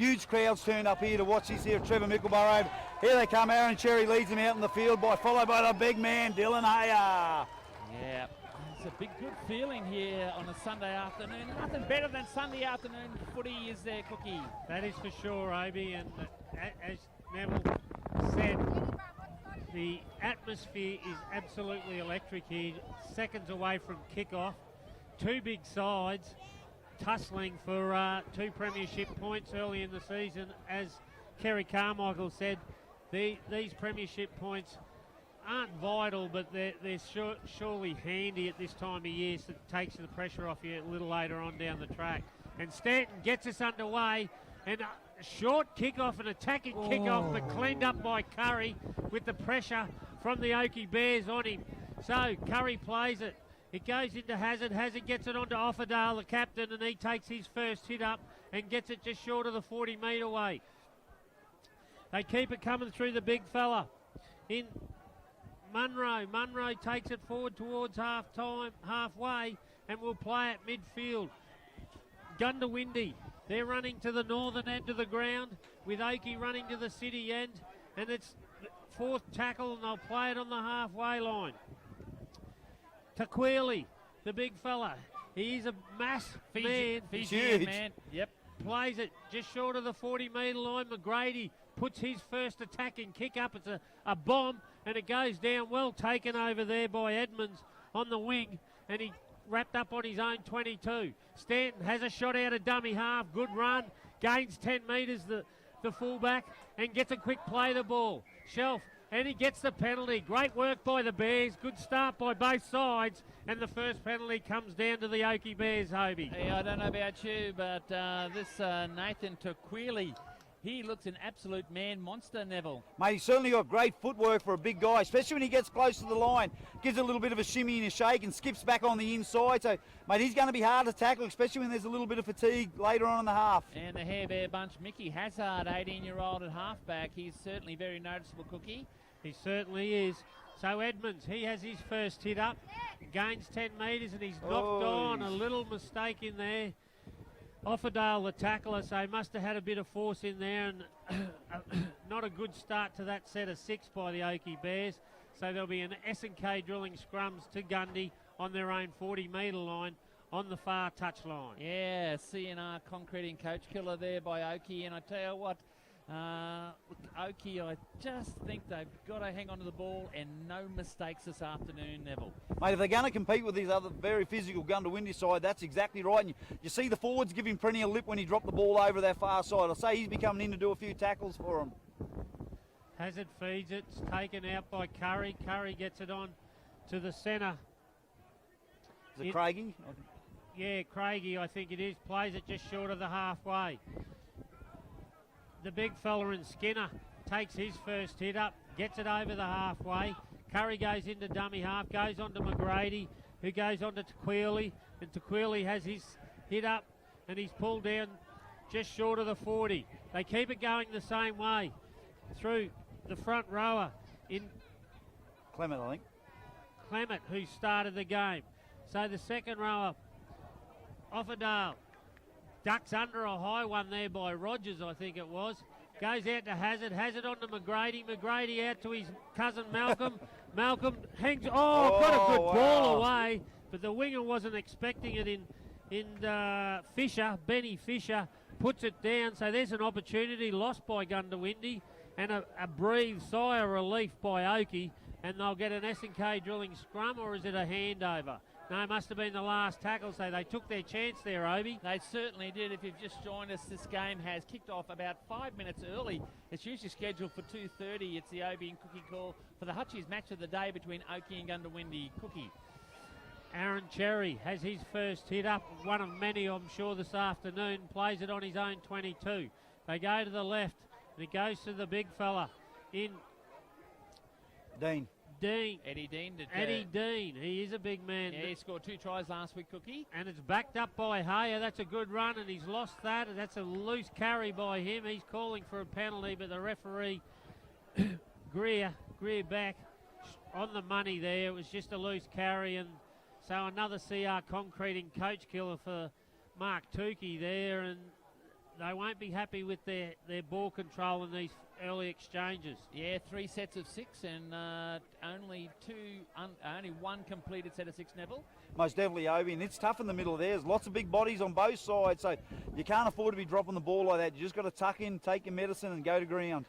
Huge crowds turned up here to watch this here, Trevor Mickleborough. Here they come, Aaron Cherry leads him out in the field, followed by the big man, Dylan Hayer. Yeah, it's a big good feeling here on a Sunday afternoon. Nothing better than Sunday afternoon footy, is there, Cookie? That is for sure, Obi, and as Neville said, the atmosphere is absolutely electric here. Seconds away from kickoff. Two big sides tussling for 2 premiership points early in the season. As Kerry Carmichael said, these premiership points aren't vital, but they're surely handy at this time of year, so it takes the pressure off you a little later on down the track. And Stanton gets us underway, and a short kickoff, an attacking kickoff, but cleaned up by Curry with the pressure from the Oakey Bears on him. So Curry plays it. It goes into Hazard. Hazard gets it onto Offerdale, the captain, and he takes his first hit up and gets it just short of the 40-metre way. They keep it coming through the big fella. In Munro. Munro takes it forward towards halfway, and will play at midfield. Goondiwindi. They're running to the northern end of the ground, with Oakey running to the city end, and it's fourth tackle, and they'll play it on the halfway line. Taquili, the big fella. He's a mass man. He's huge, man. Yep. Plays it just short of the 40-metre line. McGrady puts his first attacking kick up. It's a bomb, and it goes down, well taken over there by Edmonds on the wing, and he wrapped up on his own 22. Stanton has a shot out of dummy half. Good run. Gains 10 metres, the fullback, and gets a quick play the ball. Shelf, and he gets the penalty. Great work by the Bears. Good start by both sides. And the first penalty comes down to the Oakey Bears, Hobie. Hey, I don't know about you, but this Nathan Taquili, he looks an absolute man monster, Neville. Mate, he's certainly got great footwork for a big guy, especially when he gets close to the line. Gives it a little bit of a shimmy and a shake and skips back on the inside. So, mate, he's going to be hard to tackle, especially when there's a little bit of fatigue later on in the half. And the Hair Bear bunch, Mickey Hazard, 18-year-old at halfback. He's certainly very noticeable, Cookie. He certainly is. So Edmonds, he has his first hit up, gains 10 metres, and he's knocked on. A little mistake in there. Offerdale, the tackler, so he must have had a bit of force in there, and not a good start to that set of 6 by the Oakey Bears. So there'll be an S&K drilling scrums to Gundy on their own 40-metre line on the far touch line. Yeah, CNR concreting coach killer there by Oakey, and I tell you what, Oakey, I just think they've got to hang on to the ball and no mistakes this afternoon, Neville. Mate, if they're going to compete with these other very physical Goondiwindi side, that's exactly right. And you see the forwards give him plenty of lip when he dropped the ball over that far side. I'll say he's been coming in to do a few tackles for him. Hazard feeds it. It's taken out by Curry. Curry gets it on to the centre. Is it Craigie? Yeah, Craigie, I think it is. Plays it just short of the halfway. The big fella in Skinner takes his first hit up, gets it over the halfway. Curry goes into dummy half, goes on to McGrady, who goes on to Taquili, and Taquili has his hit up, and he's pulled down just short of the 40. They keep it going the same way through the front rower in Clement, I think. Clement, who started the game. So the second rower, Offerdale, ducks under a high one there by Rogers, I think it was. Goes out to Hazard. Hazard on to McGrady. McGrady out to his cousin Malcolm. Malcolm hangs. Got a good ball away, but the winger wasn't expecting it in Fisher. Benny Fisher puts it down. So there's an opportunity lost by Goondiwindi, and a breathed sigh of relief by Oakey, and they'll get an S&K drilling scrum, or is it a handover? No, it must have been the last tackle, so they took their chance there, Obi. They certainly did. If you've just joined us, this game has kicked off about 5 minutes early. It's usually scheduled for 2:30. It's the Obi and Cookie call for the Hutchies match of the day between Oakey and Goondiwindi. Cookie. Aaron Cherry has his first hit up, one of many, I'm sure, this afternoon. Plays it on his own 22. They go to the left, and it goes to the big fella in Dean. Eddie Dean. Eddie Dean. He is a big man. Yeah, he scored 2 tries last week, Cookie. And it's backed up by Hayer. That's a good run, and he's lost that. And that's a loose carry by him. He's calling for a penalty, but the referee, Greer back on the money there. It was just a loose carry, and so another CR concreting coach killer for Mark Tukey there. And they won't be happy with their ball control in these early exchanges. Yeah, 3 sets of 6 and only one completed set of 6, Neville. Most definitely, Obi, and it's tough in the middle there. There's lots of big bodies on both sides, so you can't afford to be dropping the ball like that. You just got to tuck in, take your medicine, and go to ground.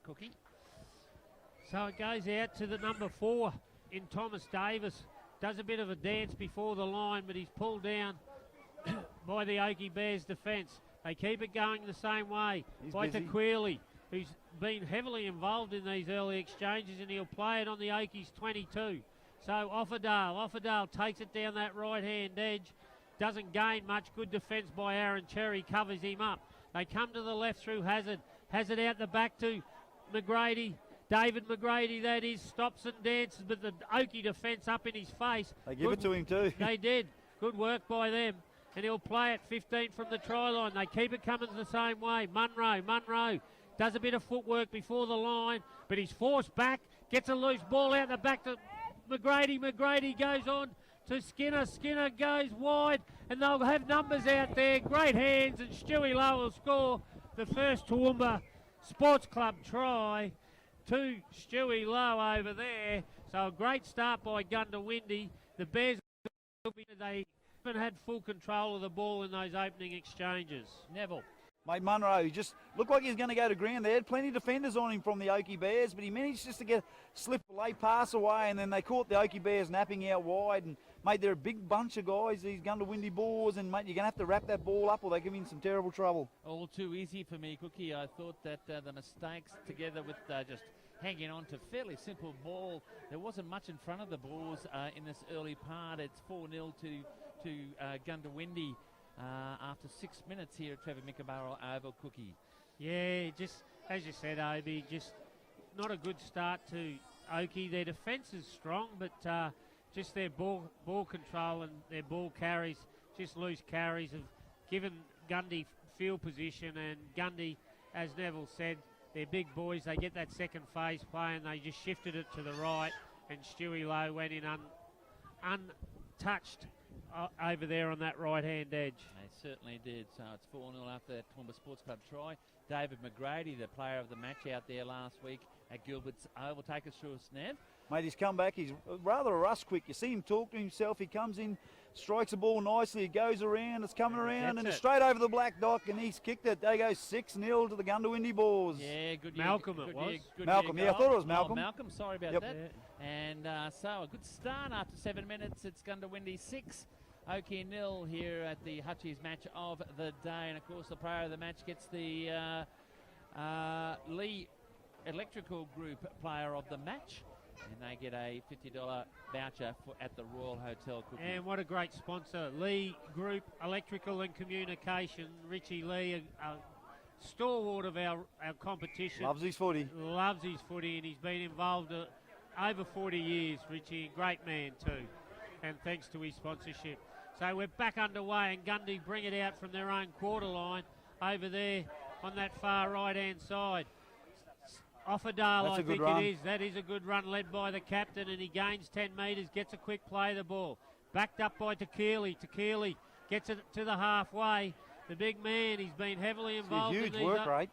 Cookie. So it goes out to the number 4 in Thomas Davis. Does a bit of a dance before the line, but he's pulled down by the Oakey Bears defence. They keep it going the same way by Tequili, who's been heavily involved in these early exchanges, and he'll play it on the Oakeys 22. So Offerdale takes it down that right-hand edge. Doesn't gain much. Good defence by Aaron Cherry, covers him up. They come to the left through Hazard. Hazard out the back to McGrady. David McGrady, that is, stops and dances, but the Oakey defence up in his face. They give it to him too. They did. Good work by them. And he'll play it 15 from the try line. They keep it coming the same way. Munro does a bit of footwork before the line, but he's forced back, gets a loose ball out the back to McGrady. McGrady goes on to Skinner. Skinner goes wide, and they'll have numbers out there. Great hands, and Stewie Lowe will score the first Toowoomba Sports Club try to Stewie Lowe over there. So a great start by Goondiwindi. The Bears, they haven't had full control of the ball in those opening exchanges. Neville. Mate, Munro, he just looked like he was going to go to ground. They had plenty of defenders on him from the Oakey Bears, but he managed just to slip a late pass away, and then they caught the Oakey Bears napping out wide. And, mate, they're a big bunch of guys, these Goondiwindi Boars, and, mate, you're going to have to wrap that ball up or they give him some terrible trouble. All too easy for me, Cookie. I thought that the mistakes together with just hanging on to fairly simple ball, there wasn't much in front of the Boars in this early part. It's 4-0 to Goondiwindi. After 6 minutes here at Trevor Mickaburra Oval, Cookie. Yeah, just as you said, Obi, just not a good start to Oakey. Their defence is strong, but just their ball control and their ball carries, just loose carries, have given Gundy field position. And Gundy, as Neville said, they're big boys. They get that second phase play, and they just shifted it to the right, and Stewie Lowe went in untouched over there on that right-hand edge. They certainly did. So it's 4-0 after that Toowoomba Sports Club try. David McGrady, the player of the match out there last week at Gilbert's Oval. Take us through a snap. Mate, he's come back. He's rather a rust quick. You see him talk to himself. He comes in, strikes the ball nicely. It goes around. It's coming around, and it's straight over the black dock, and he's kicked it. They go 6-0 to the Goondiwindi Boars. Yeah, good. Malcolm year, it was. Malcolm, yeah, I thought it was Malcolm. Oh, Malcolm, sorry about that. Yeah. And so a good start after 7 minutes. It's Goondiwindi 6. Oakey 0 here at the Hutchies match of the day. And, of course, the player of the match gets the Lee Electrical Group player of the match. And they get a $50 voucher at the Royal Hotel. Cookie. And what a great sponsor. Lee Group Electrical and Communication. Richie Lee, a stalwart of our competition. Loves his footy. Loves his footy, and he's been involved over 40 years, Richie. Great man too. And thanks to his sponsorship. So we're back underway, and Gundy bring it out from their own quarter line over there on that far right-hand side. Offerdale, I think it is. That is a good run led by the captain, and he gains 10 metres, gets a quick play of the ball. Backed up by Tequili. Tequili gets it to the halfway. The big man, he's been heavily involved in these work rate.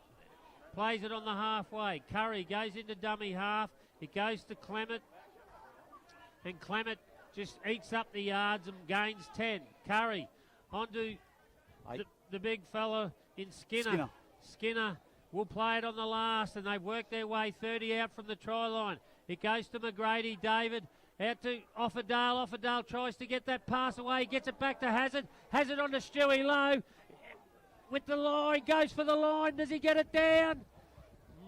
Plays it on the halfway. Curry goes into dummy half. It goes to Clement. And Clement just eats up the yards and gains 10. Curry onto the big fella in Skinner. Skinner will play it on the last, and they've worked their way 30 out from the try line. It goes to McGrady. David out to Offerdale. Offerdale tries to get that pass away. Gets it back to Hazard. Hazard onto Stewie Lowe. With the line, goes for the line. Does he get it down?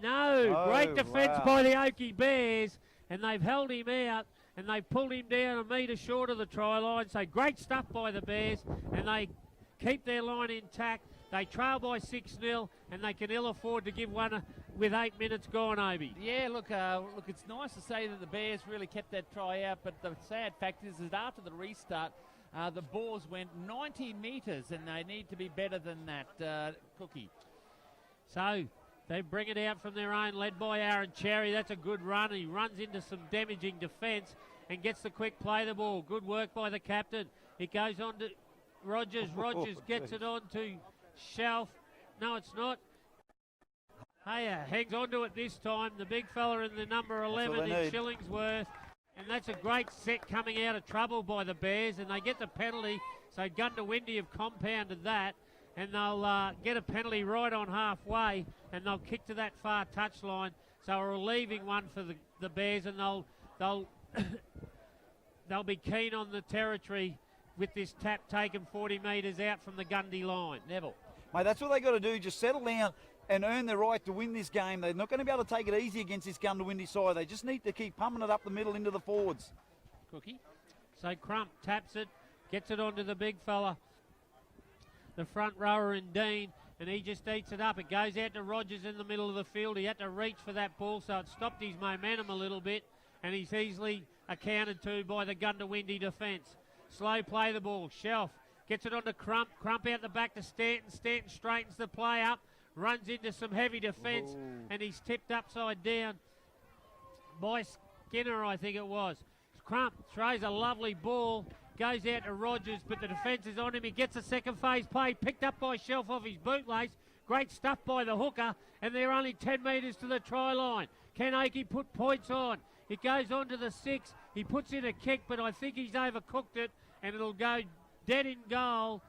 No. Great defence by the Oakey Bears, and they've held him out, and they've pulled him down a metre short of the try line. So great stuff by the Bears, and they keep their line intact. They trail by 6-0, and they can ill afford to give one with 8 minutes gone, Obi. Yeah, look, it's nice to say that the Bears really kept that try out, but the sad fact is that after the restart, the Boars went 90 metres, and they need to be better than that, Cookie. So they bring it out from their own, led by Aaron Cherry. That's a good run. He runs into some damaging defence and gets the quick play the ball. Good work by the captain. It goes on to Rogers. Rogers gets it on to Shelf. No, it's not. Haya hangs on to it this time. The big fella in the number 11 in Shillingsworth. And that's a great set coming out of trouble by the Bears, and they get the penalty. So Goondiwindi have compounded that, and they'll get a penalty right on halfway, and they'll kick to that far touchline. So a relieving one for the Bears, and they'll they'll be keen on the territory with this tap taken 40 metres out from the Goondy line. Neville. Mate, that's what they got to do, just settle down and earn their right to win this game. They're not going to be able to take it easy against this Goondiwindi side. They just need to keep pumping it up the middle into the forwards. Cookie. So Crump taps it, gets it onto the big fella, the front rower in Dean, and he just eats it up. It goes out to Rogers in the middle of the field. He had to reach for that ball, so it stopped his momentum a little bit, and he's easily accounted to by the Goondiwindi defence. Slow play the ball. Shelf gets it onto Crump. Crump out the back to Stanton. Stanton straightens the play up, runs into some heavy defence, and he's tipped upside down by Skinner, I think it was. Crump throws a lovely ball, goes out to Rogers, but the defence is on him. He gets a second phase play, picked up by Shelf off his bootlace. Great stuff by the hooker, and they're only 10 metres to the try line. Can Oakey put points on? It goes on to the 6. He puts in a kick, but I think he's overcooked it, and it'll go dead in goal.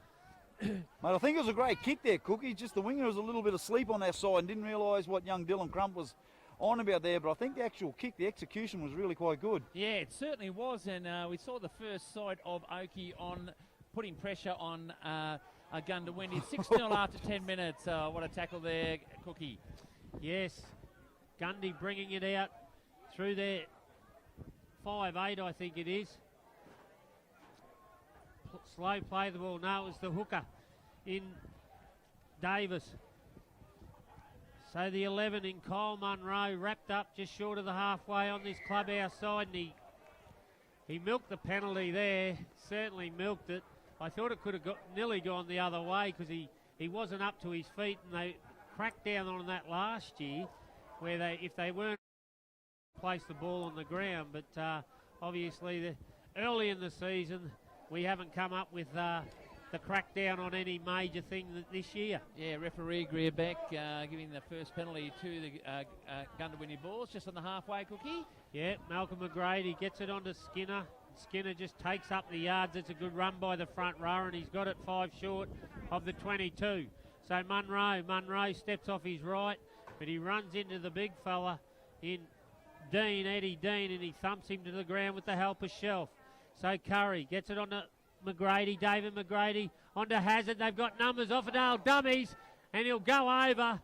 Mate, I think it was a great kick there, Cookie. Just the winger was a little bit asleep on that side and didn't realise what young Dylan Crump was on about there, but I think the actual kick, the execution was really quite good. Yeah, it certainly was, and we saw the first sight of Oakey on putting pressure on Goondiwindi. 6-0 after 10 minutes. What a tackle there, Cookie. Yes, Gundy bringing it out through there. 5-8, I think it is. Slow play the ball. No, it was the hooker in Davis. So the 11 in Kyle Munro, wrapped up just short of the halfway on this clubhouse side, and he milked the penalty there, certainly milked it. I thought it could have nearly gone the other way because he wasn't up to his feet, and they cracked down on that last year where if they weren't place the ball on the ground, but obviously early in the season we haven't come up with the crackdown on any major thing this year. Yeah, referee Greerbeck giving the first penalty to the Goondiwindi Bulls just on the halfway, Cookie. Yeah, Malcolm McGrady gets it onto Skinner. Skinner just takes up the yards. It's a good run by the front rower, and he's got it 5 short of the 22. So Munro steps off his right, but he runs into the big fella in Eddie Dean, and he thumps him to the ground with the help of Shelf. So Curry gets it onto McGrady, David McGrady, onto Hazard. They've got numbers, Offerdale dummies, and he'll go over.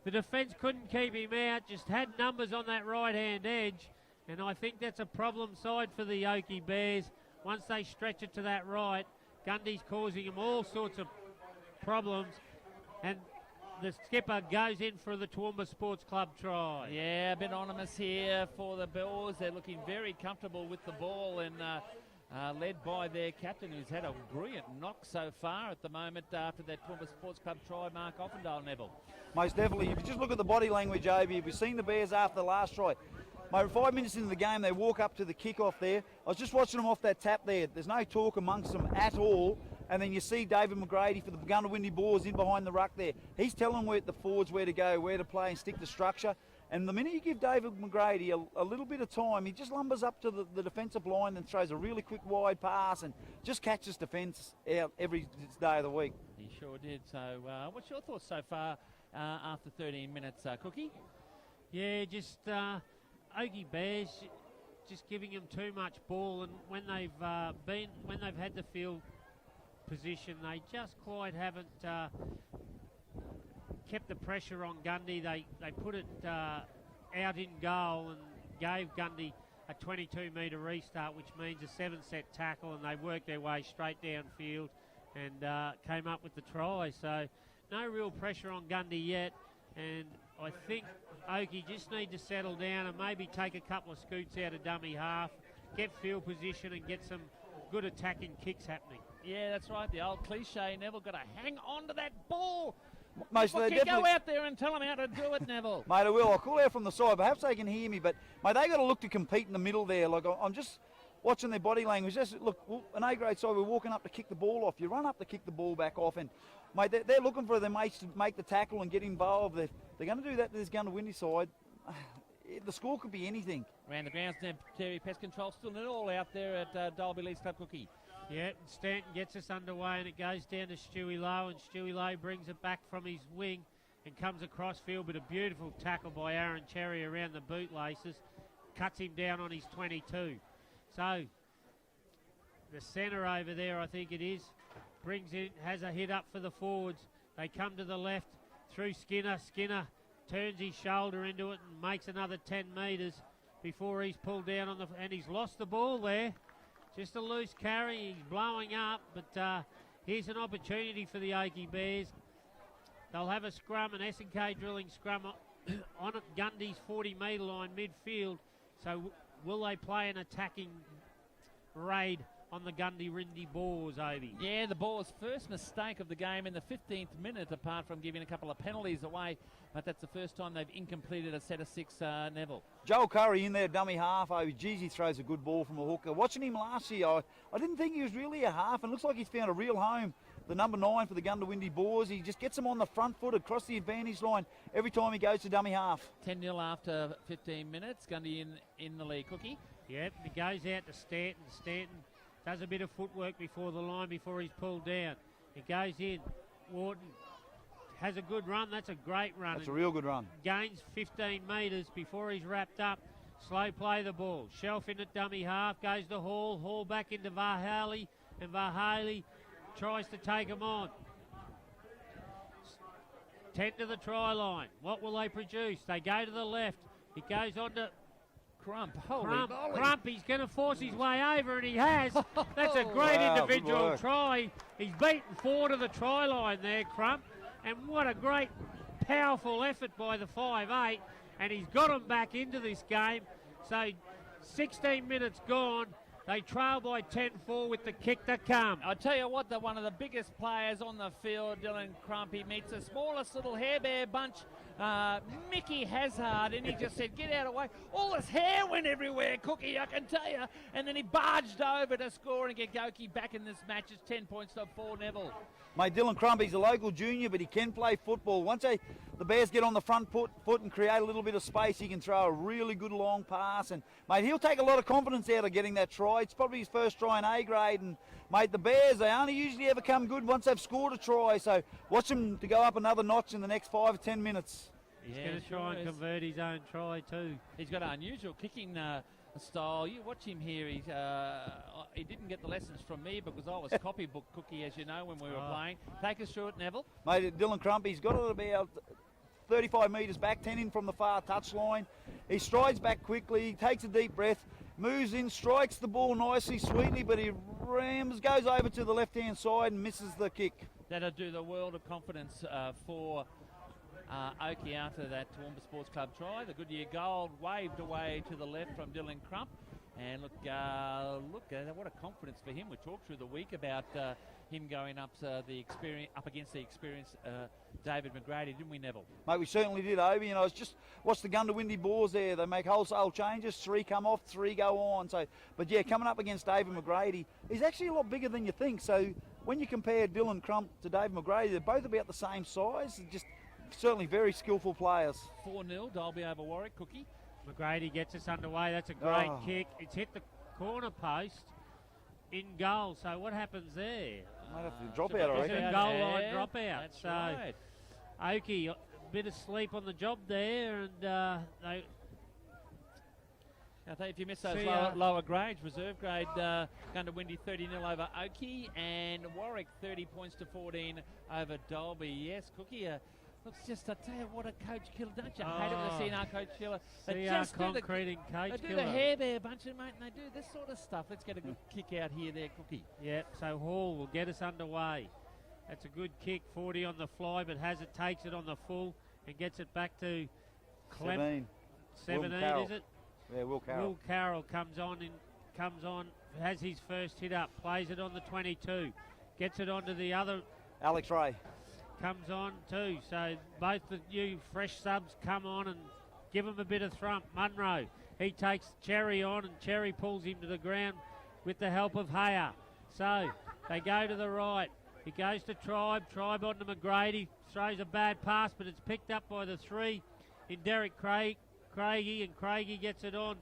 The defence couldn't keep him out, just had numbers on that right-hand edge, and I think that's a problem side for the Oakey Bears. Once they stretch it to that right, Gundy's causing them all sorts of problems, and the skipper goes in for the Toowoomba Sports Club try. Yeah, a bit anonymous here for the Bulls. They're looking very comfortable with the ball, and led by their captain, who's had a brilliant knock so far at the moment after that Toowoomba Sports Club try, Mark Offendale, Neville. Most definitely. If you just look at the body language, Obi, we've seen the Bears after the last try. Mate, 5 minutes into the game, they walk up to the kick-off there. I was just watching them off that tap there. There's no talk amongst them at all. And then you see David McGrady for the Goondiwindi Bulls in behind the ruck there. He's telling the forwards where to go, where to play and stick to structure. And the minute you give David McGrady a little bit of time, he just lumbers up to the defensive line and throws a really quick wide pass and just catches defence out every day of the week. He sure did. So what's your thoughts so far after 13 minutes, Cookie? Yeah, just Oakey Bears just giving them too much ball, and when they've had the field position, they just quite haven't kept the pressure on Gundy. They put it out in goal and gave Gundy a 22-metre restart, which means a 7-set tackle, and they worked their way straight downfield and came up with the try. So no real pressure on Gundy yet, and I think Oakey just need to settle down and maybe take a couple of scoots out of dummy half, get field position and get some good attacking kicks happening. Yeah, that's right. The old cliche, Neville, got to hang on to that ball. Mate, Well, go out there and tell them how to do it, Neville. Mate, I will. I'll call out from the side. Perhaps they can hear me, but mate, they got to look to compete in the middle there. Like I'm just watching their body language. Just look, an A-grade side, we're walking up to kick the ball off. You run up to kick the ball back off, and mate, they're looking for their mates to make the tackle and get involved. They're going to do that to this Goondiwindi side. The score could be anything. Around the grounds now, Terry Pest Control still not all out there at Dalby Leeds Club, Cookie. Yeah, Stanton gets us underway, and it goes down to Stewie Lowe, and Stewie Lowe brings it back from his wing and comes across field, but a beautiful tackle by Aaron Cherry around the bootlaces, cuts him down on his 22. So the centre over there, I think it is, brings in, has a hit up for the forwards. They come to the left through Skinner. Skinner turns his shoulder into it and makes another 10 metres before he's pulled down on the, and he's lost the ball there. Just a loose carry, he's blowing up, but here's an opportunity for the Oakey Bears. They'll have a scrum, an S&K drilling scrum on at Gundy's 40-metre line midfield. So will they play an attacking raid on the Goondiwindi Boars, Obi? Yeah, the Boars' first mistake of the game in the 15th minute, apart from giving a couple of penalties away, but that's the first time they've incompleted a set of 6, Neville. Joel Curry in there, dummy half. Oh, geez, he throws a good ball from a hooker. Watching him last year, I didn't think he was really a half, and looks like he's found a real home. The number 9 for the Goondiwindi Boars. He just gets them on the front foot across the advantage line every time he goes to dummy half. 10-0 after 15 minutes. Gundy in the lead, Cookie. Yep, he goes out to Stanton. Stanton does a bit of footwork before the line before he's pulled down. He goes in. Wharton has a good run. That's a great run. That's a real good run. Gains 15 metres before he's wrapped up. Slow play the ball. Shelf in at dummy half. Goes to Hall. Hall back into Varhaley. And Varhaley tries to take him on. 10 to the try line. What will they produce? They go to the left. He goes on to Crump. Holy Crump. He's going to force his way over, and he has. That's a great individual try. He's beaten 4 to the try line there, Crump. And what a great, powerful effort by the 5'8". And he's got him back into this game. So 16 minutes gone. They trail by 10-4 with the kick to come. I'll tell you what, one of the biggest players on the field, Dylan Crump, he meets the smallest little hair bear bunch, Mickey Hazard, and he just said, get out of the way. All his hair went everywhere, Cookie, I can tell you. And then he barged over to score and get Goki back in this match. It's 10 points to 4 Neville. Mate, Dylan Crump, he's a local junior, but he can play football. Once the Bears get on the front foot and create a little bit of space, he can throw a really good long pass. And, mate, he'll take a lot of confidence out of getting that try. It's probably his first try in A grade. And, mate, the Bears, they only usually ever come good once they've scored a try. So watch them to go up another notch in the next 5 or 10 minutes. He's going to try and convert his own try too. He's got an unusual kicking style. You watch him here. He didn't get the lessons from me because I was copybook Cookie, as you know, when we were playing. Take us through it, Neville. Mate, Dylan Crump, he's got it about 35 metres back, 10 in from the far touchline. He strides back quickly, takes a deep breath, moves in, strikes the ball nicely, sweetly, but he goes over to the left-hand side and misses the kick. That'll do the world of confidence for Oakey after that Toowoomba Sports Club try. The Goodyear Gold waved away to the left from Dylan Crump. And look at that, what a confidence for him. We talked through the week about him going up against the experienced David McGrady, didn't we, Neville? Mate, we certainly did, Obi. And I was just watched the Goondiwindi Boars there. They make wholesale changes. 3 come off, 3 go on. So, but yeah, coming up against David McGrady, he's actually a lot bigger than you think. So when you compare Dylan Crump to David McGrady, they're both about the same size. Just certainly very skillful players. 4-0, Dalby over Warwick, Cookie. McGrady gets us underway. That's a great kick. It's hit the corner post in goal. So what happens there? Might have to drop out, I reckon. It's a goal line drop out. That's so right. Oakey, a bit of sleep on the job there, and they. I think if you miss those lower grades, reserve grade, Goondiwindi 30-0 over Oakey, and Warwick 30 points to 14 over Dalby. Yes, Cookie. Looks just, I tell you what, a coach killer. Don't you hate it when they see our coach killer? They just concreting coach They do killer. the hair bear bunch of mate, and they do this sort of stuff. Let's get a good kick out here there, Cookie. Yep, so Hall will get us underway. That's a good kick, 40 on the fly, but takes it on the full and gets it back to Clem. 17, is it? Yeah, Will Carroll. Will Carroll comes on, has his first hit up, plays it on the 22, gets it onto the other. Alex Ray. Comes on too, so both the new fresh subs come on and give him a bit of thrump. Munro, he takes Cherry on and Cherry pulls him to the ground with the help of Haya. So they go to the right. It goes to Tribe. Tribe onto McGrady. Throws a bad pass, but it's picked up by the 3 in Derek Craigie, and Craigie gets it on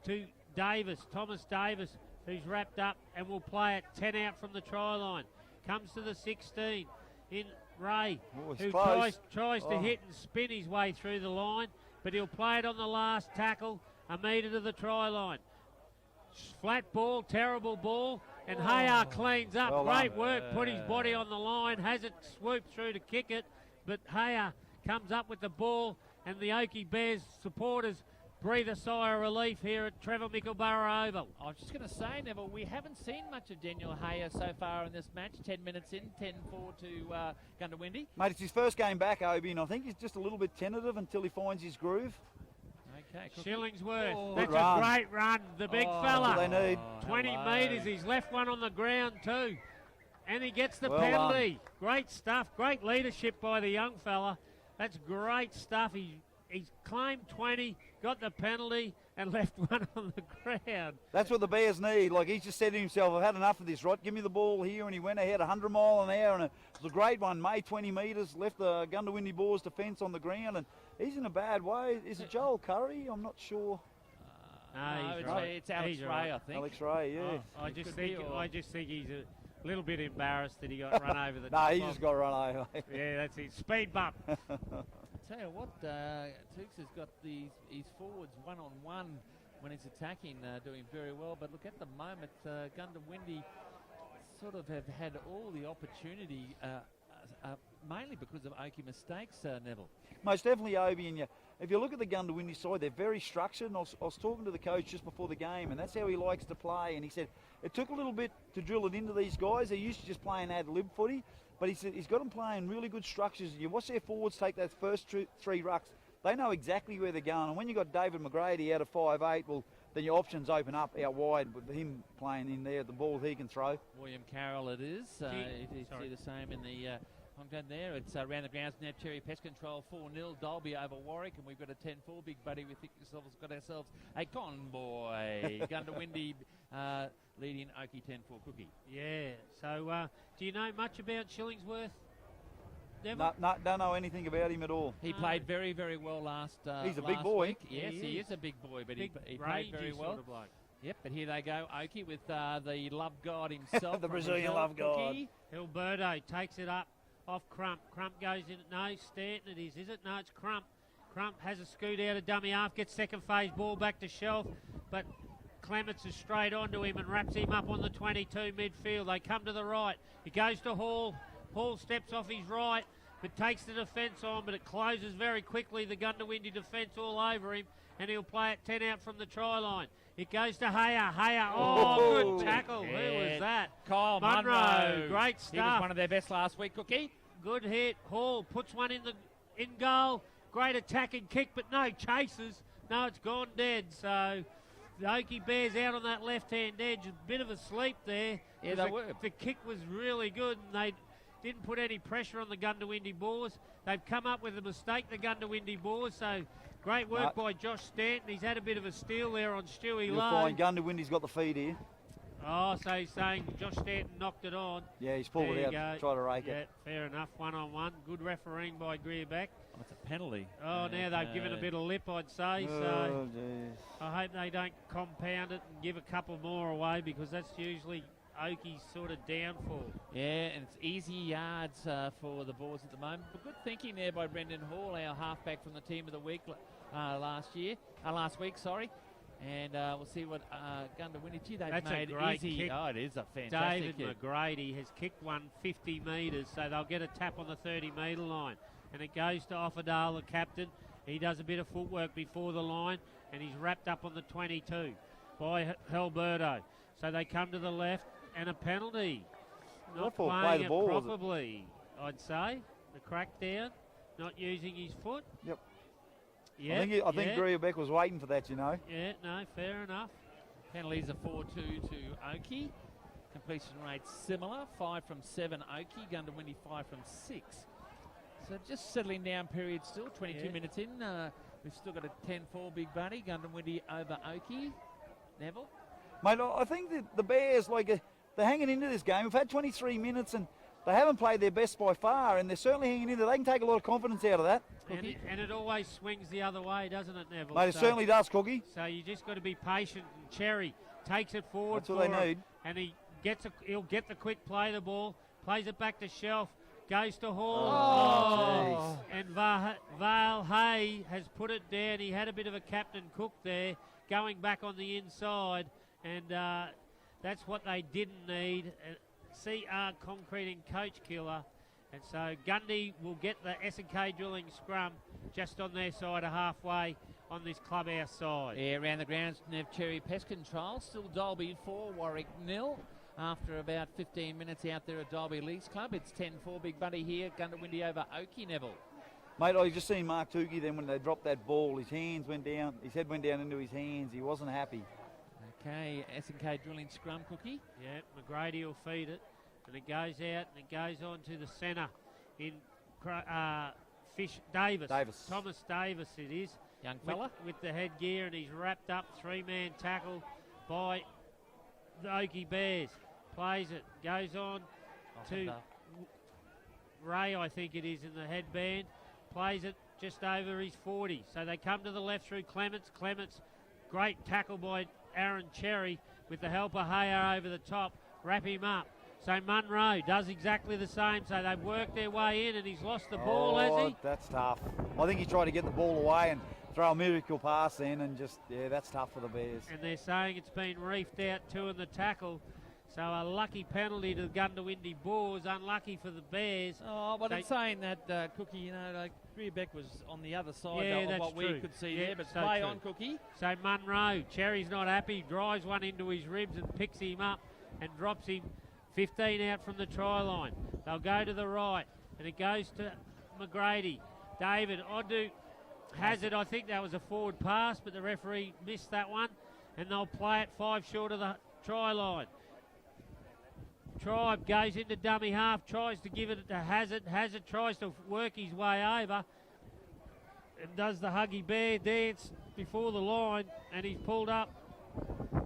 to Davis, Thomas Davis, who's wrapped up and will play it 10 out from the try line. Comes to the 16 in Ray, who tries to hit and spin his way through the line, but he'll play it on the last tackle, a metre to the try line. Flat ball, terrible ball, and Hayar cleans up. Well Great done. work, put his body on the line, hasn't swooped through to kick it, but Hayar comes up with the ball, and the Oakey Bears supporters breathe a sigh of relief here at Trevor Mickleborough Oval. I was just going to say, Neville, we haven't seen much of Daniel Haya so far in this match. 10 minutes in, 10-4 to Goondiwindi. Mate, it's his first game back, Obi, and I think he's just a little bit tentative until he finds his groove. Okay, Shillingsworth, Oh, that's good run. a great run. The big Oh, fella. That's what they need. 20 metres, he's left one on the ground too. And he gets the Well penalty. Great stuff, great leadership by the young fella. That's great stuff. He's claimed 20, got the penalty, and left one on the ground. That's what the Bears need. Like, he's just said to himself, I've had enough of this, right? Give me the ball here, and he went ahead 100 mile an hour, and it was a great one, made 20 metres, left the Goondiwindi Boars defence on the ground, and he's in a bad way. Is it Joel Curry? I'm not sure. It's Alex Ray, I think. Alex Ray, yeah. I just think he's a little bit embarrassed that he got run over the No, top he of. just got run over. Yeah, that's it. Speed bump. Tell you what, Tukes has got his forwards one-on-one when he's attacking, doing very well. But look, at the moment, Goondiwindi sort of have had all the opportunity, mainly because of Oakey mistakes, Neville. Most definitely, Obi, and if you look at the Goondiwindi side, they're very structured, and I was talking to the coach just before the game, and that's how he likes to play, and he said it took a little bit to drill it into these guys. They're used to just playing ad-lib footy, but he said he's got them playing really good structures. You watch their forwards take those first 3 rucks, they know exactly where they're going, and when you've got David McGrady out of 5'8", well, then your options open up out wide with him playing in there, the ball he can throw. William Carroll it is. You see the same in the down there. It's around the grounds now. Cherry Pest Control 4-0. Dolby over Warwick, and we've got a 10-4. Big buddy, we think got ourselves a convoy. Goondiwindi leading Oakey 10-4 Cookie. Yeah. So, do you know much about Shillingsworth, Neville? No, don't know anything about him at all. He played very, very well last He's a last big boy. week. Yes, he is a big boy, but he played very well. Sort of bloke. Yep, but here they go, Oakey with the love god himself. The Brazilian love god. Hilberto takes it up off Crump. Crump goes in. No, Stanton it is it? No, it's Crump. Crump has a scoot out of dummy half, gets second phase ball back to Shelf, but Clements is straight onto him and wraps him up on the 22 midfield. They come to the right. He goes to Hall. Hall steps off his right, but takes the defence on, but it closes very quickly. The Goondiwindi defence all over him, and he'll play it 10 out from the try line. It goes to Haya. Good tackle. Yeah. Who was that? Kyle Munro. Great stuff. He was one of their best last week, Cookie. Good hit. Hall puts one in goal. Great attacking kick, but no chases. No, it's gone dead. So the Oakey Bears out on that left-hand edge. A bit of a sleep there. Yeah, they were. The kick was really good, and they didn't put any pressure on the Goondiwindi Boars. They've come up with a mistake, the Goondiwindi Boars. So great work by Josh Stanton. He's had a bit of a steal there on Stewie You'll Lowe. find Goondiwindi's got the feed here. Oh, so he's saying Josh Stanton knocked it on. Yeah, he's pulled it out, tried to rake it. Fair enough, one-on-one. Good refereeing by Greerback. Oh, it's a penalty. Oh, now they've given a bit of lip, I'd say. So I hope they don't compound it and give a couple more away, because that's usually Oakey's sort of downfall. Yeah, and it's easy yards for the Boars at the moment. But good thinking there by Brendan Hall, our halfback from the team of the week last week. And we'll see what Goondiwindi. Gee, they've That's made a great easy. kick. Oh, it is a fantastic David kick. McGrady has kicked one 50 metres, so they'll get a tap on the 30-metre line. And it goes to Offerdale, the captain. He does a bit of footwork before the line, and he's wrapped up on the 22 by Helberto. So they come to the left, and a penalty. Not playing it properly, I'd say. The crackdown, not using his foot. Yep. Yeah, I think Greerbeck was waiting for that, you know. Yeah, no, fair enough. Penalties are 4-2 to Oakey. Completion rate similar, 5 from 7 Oakey. Goondiwindi 5 from 6. So just settling down period still, 22 minutes in. We've still got a 10-4 big buddy. Goondiwindi over Oakey. Neville? Mate, I think that the Bears, like, they're hanging into this game. We've had 23 minutes and they haven't played their best by far, and they're certainly hanging in there. They can take a lot of confidence out of that. And it always swings the other way, doesn't it, Neville? Mate, it certainly does, Cookie. So you just got to be patient. And Cherry takes it forward. That's what they need. And he'll get the quick play the ball, plays it back to Shelf, goes to Hall. And Vale Hay has put it down. He had a bit of a Captain Cook there, going back on the inside, and that's what they didn't need. CR Concrete and Coach Killer. And so Gundy will get the S&K Drilling scrum just on their side of halfway on this clubhouse side. Yeah, around the grounds, Nev Cherry Pest Control. Still Dalby 4, Warwick 0. After about 15 minutes out there at Dalby Leagues Club, it's 10-4, Big Buddy here. Goondiwindi over Oakey, Neville. Mate, I just seen Mark Tukey then when they dropped that ball. His hands went down, his head went down into his hands. He wasn't happy. Okay, S&K Drilling scrum, Cookie. Yeah, McGrady will feed it. And it goes out and it goes on to the centre in Davis. Thomas Davis it is. Young fella. With the headgear, and he's wrapped up. 3-man tackle by the Oakey Bears. Plays it, goes on to Ray, I think it is, in the headband. Plays it just over his 40. So they come to the left through Clements. Clements, great tackle by Aaron Cherry with the helper Hayer over the top. Wrap him up. So Munro does exactly the same. So they've worked their way in, and he's lost the ball, has he? That's tough. I think he tried to get the ball away and throw a miracle pass in, and just, yeah, that's tough for the Bears. And they're saying it's been reefed out too in the tackle. So a lucky penalty to the Goondiwindi Boars, unlucky for the Bears. Oh, but it's saying that, Cookie, you know, like Greerbeck was on the other side of what true. we could see yeah, there, but so play true. on, Cookie. So Munro, Cherry's not happy, drives one into his ribs and picks him up and drops him 15 out from the try line. They'll go to the right, and it goes to McGrady. David, onto Hazard. I think that was a forward pass, but the referee missed that one, and they'll play it 5 short of the try line. Tribe goes into dummy half, tries to give it to Hazard. Hazard tries to work his way over and does the Huggy Bear dance before the line, and he's pulled up.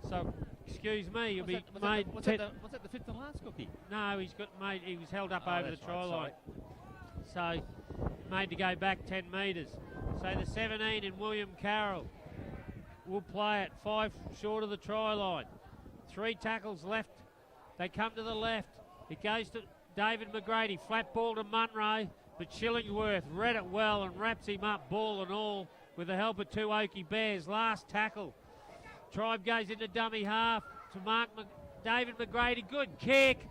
So, excuse me, he'll be made. Was that the fifth and last, Cookie? No, he's got made. He was held up over the try line. So, made to go back 10 metres. So the 17 in William Carroll will play it 5 short of the try line. 3 tackles left. They come to the left. It goes to David McGrady. Flat ball to Munro, but Shillingsworth read it well and wraps him up, ball and all, with the help of 2 Oakey Bears. Last tackle. Tribe goes into dummy half to David McGrady. Good kick.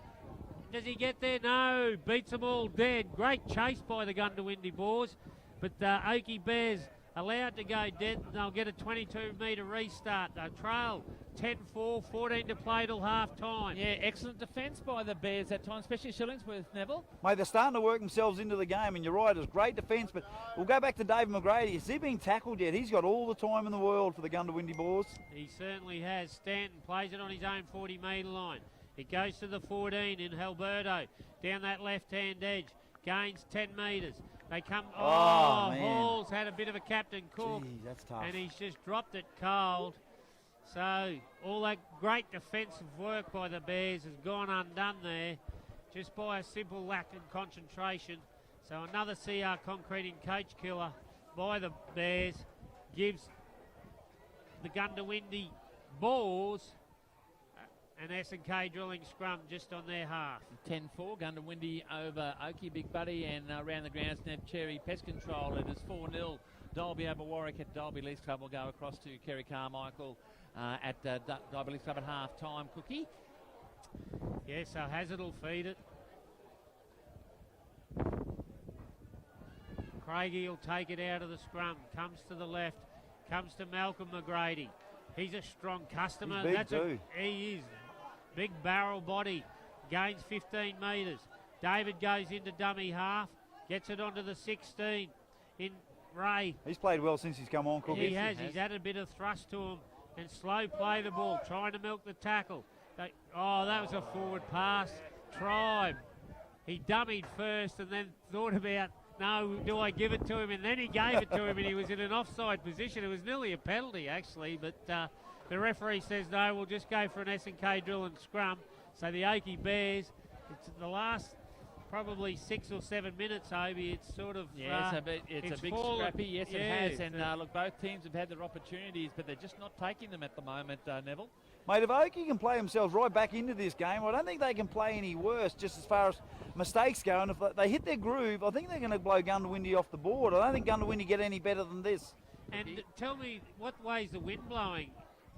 Does he get there? No. Beats them all dead. Great chase by the Goondiwindi Boars. But Oakey Bears allowed to go dead. They'll get a 22-metre restart. They'll trail 10-4, 14 to play till half-time. Yeah, excellent defence by the Bears that time, especially Shillingsworth, Neville. Mate, they're starting to work themselves into the game, and you're right, it was great defence, but we'll go back to David McGrady. Is he being tackled yet? He's got all the time in the world for the Goondiwindi Boars. He certainly has. Stanton plays it on his own 40-metre line. It goes to the 14 in Alberto, down that left-hand edge, gains 10 metres. They come, Hall's had a bit of a Captain Cook. Gee, that's tough. And he's just dropped it cold. So all that great defensive work by the Bears has gone undone there, just by a simple lack of concentration. So another CR Concrete and Coach Killer by the Bears gives the Goondiwindi Boars an S&K Drilling scrum just on their half. 10-4, Goondiwindi over Oakey, Big Buddy, and around the grounds, Nev Cherry Pest Control. It is 4-0. Dalby over Warwick at Dalby Leagues Club. Will go across to Kerry Carmichael at Dalby Leagues Club at half-time. Cookie? Yeah, so Hazard will feed it. Craigie will take it out of the scrum. Comes to the left. Comes to Malcolm McGrady. He's a strong customer. He's big too. He is. Big barrel body. Gains 15 metres. David goes into dummy half. Gets it onto the 16 in Ray. He's played well since he's come on, Cookie. He has. He's added a bit of thrust to him and slow play the ball, trying to milk the tackle. That was a forward pass. Tribe. He dummied first and then thought about, no, do I give it to him? And then he gave it to him, and he was in an offside position. It was nearly a penalty, actually, but The referee says no, we'll just go for an S&K drill and scrum. So the Oakey Bears, it's the last probably 6 or 7 minutes, Obi. It's sort of it's a big scrappy. Yes, it has. And look, both teams have had their opportunities, but they're just not taking them at the moment, Neville. Mate, if Oakey can play themselves right back into this game, I don't think they can play any worse just as far as mistakes go. And if they hit their groove, I think they're going to blow Goondiwindi off the board. I don't think Goondiwindi get any better than this. And tell me, what way's the wind blowing?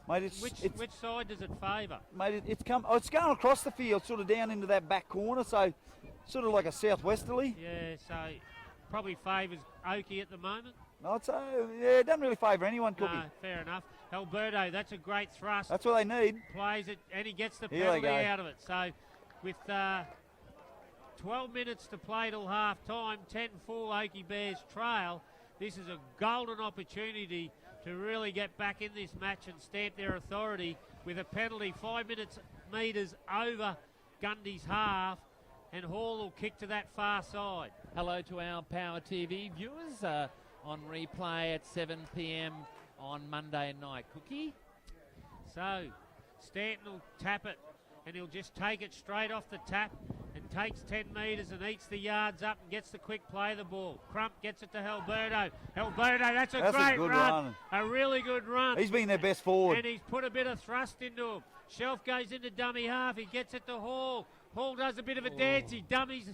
Mate, which side does it favour? Mate, it's going across the field, sort of down into that back corner, so sort of like a southwesterly. Yeah, so probably favours Oakey at the moment. I'd say, yeah, it doesn't really favour anyone, Cookie. No, fair enough. Alberto, that's a great thrust. That's what they need. Plays it, and he gets the penalty out of it. So with 12 minutes to play till half-time, 10-4 Oakey Bears trail. This is a golden opportunity to really get back in this match and stamp their authority with a penalty 5 metres over Gundy's half, and Hall will kick to that far side. Hello to our Power TV viewers on replay at 7 p.m. on Monday night. Cookie? So Stanton will tap it, and he'll just take it straight off the tap and takes 10 metres and eats the yards up and gets the quick play of the ball. Crump gets it to Alberto. Alberto, that's a great run. A really good run. He's been their best forward. And he's put a bit of thrust into him. Shelf goes into dummy half. He gets it to Hall. Hall does a bit of a dance. He dummies.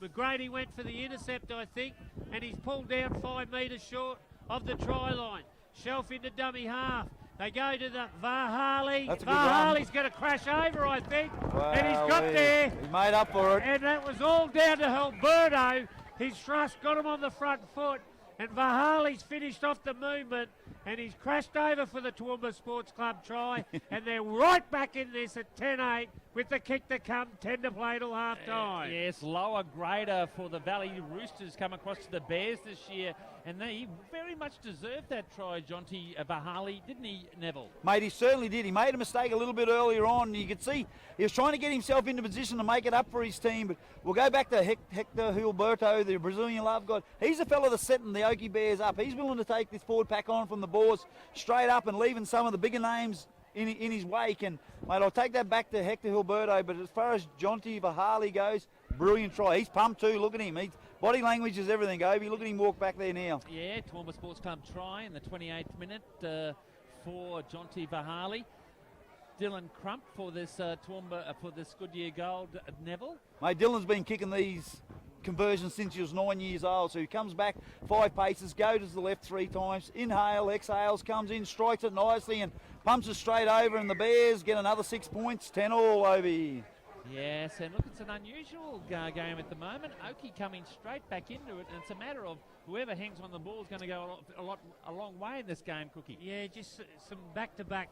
McGrady went for the intercept, I think, and he's pulled down 5 metres short of the try line. Shelf into dummy half. They go to the Varhali. Varhali's going to crash over, I think. Wow, and he's got there. He made up for it. And that was all down to Alberto. His thrust got him on the front foot. And Varhali's finished off the movement. And he's crashed over for the Toowoomba Sports Club try. And they're right back in this at 10-8 with the kick to come, 10 to play till half-time. Yes, lower grader for the Valley Roosters come across to the Bears this year. And he very much deserved that try, Jonty Varhali, didn't he, Neville? Mate, he certainly did. He made a mistake a little bit earlier on. You could see he was trying to get himself into position to make it up for his team. But we'll go back to Hector Gilberto, the Brazilian love god. He's the fella that's setting the Oakey Bears up. He's willing to take this forward pack on from the Boars straight up and leaving some of the bigger names in his wake. And, mate, I'll take that back to Hector Gilberto. But as far as Jonty Varhali goes, brilliant try. He's pumped too. Look at him. Body language is everything, Obi. Look at him walk back there now. Yeah, Toowoomba Sports Club try in the 28th minute for Jonty Varhali. Dylan Crump for this Toowoomba for this Goodyear goal, Neville. Mate, Dylan's been kicking these conversions since he was 9 years old. So he comes back 5 paces, goes to the left 3 times, inhale, exhales, comes in, strikes it nicely and pumps it straight over, and the Bears get another 6 points, 10-all, Obi. Yes, and look, it's an unusual game at the moment. Oakey coming straight back into it, and it's a matter of whoever hangs on the ball is going to go a long way in this game, Cookie. Yeah, just some back-to-back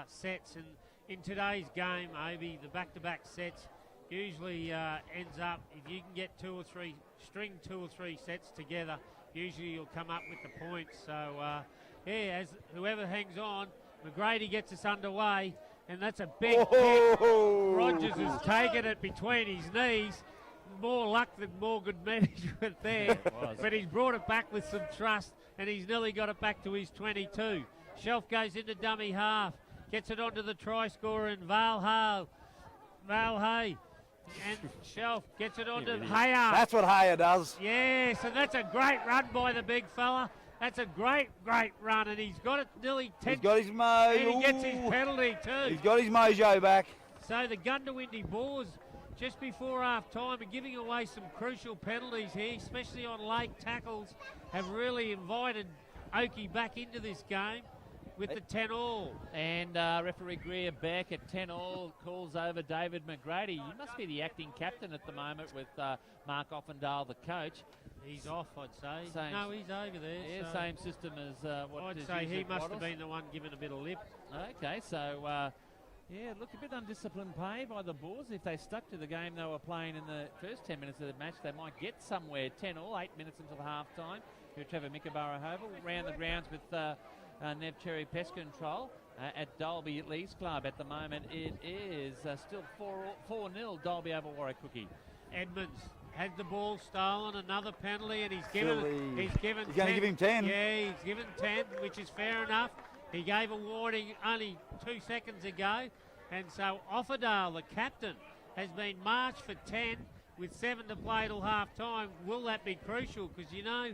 sets, and in today's game, Obi, the back-to-back sets usually ends up, if you can get string 2 or 3 sets together, usually you'll come up with the points. So, yeah, as whoever hangs on, McGrady gets us underway. And that's a big kick. Rogers has taken it between his knees. More luck than more good management there. But he's brought it back with some trust, and he's nearly got it back to his 22. Shelf goes into dummy half. Gets it onto the try scorer in Valhay. And Shelf gets it onto Hayar. That's what Hayar does. Yes, and that's a great run by the big fella. That's a great run, and he's got it nearly 10. He's got his mojo. And he gets his penalty too. He's got his mojo back. So the Goondiwindi Boars, just before half-time, are giving away some crucial penalties here, especially on late tackles, have really invited Oakey back into this game with the 10-all. And referee Greer back at 10-all, calls over David McGrady. He must be the acting captain at the moment with Mark Offendale, the coach. He's off, I'd say. No, he's over there. Yeah, so same system as what I'd say he must have been the one giving a bit of lip. Okay, so yeah, look, a bit undisciplined play by the Boars. If they stuck to the game they were playing in the first 10 minutes of the match, they might get somewhere. 10-all, 8 minutes until half-time. Here at Trevor Mickaburra Oval, round the grounds with Nev Cherry Pest Control at Dalby Leagues Club. At the moment, it is still 4-0 Dalby over Warwick, Cookie. Edmonds had the ball stolen, another penalty, and he's going to give him 10. Yeah, he's given 10, which is fair enough. He gave a warning only 2 seconds ago. And so Offerdale, the captain, has been marched for 10 with 7 to play till half time. Will that be crucial? Because, you know,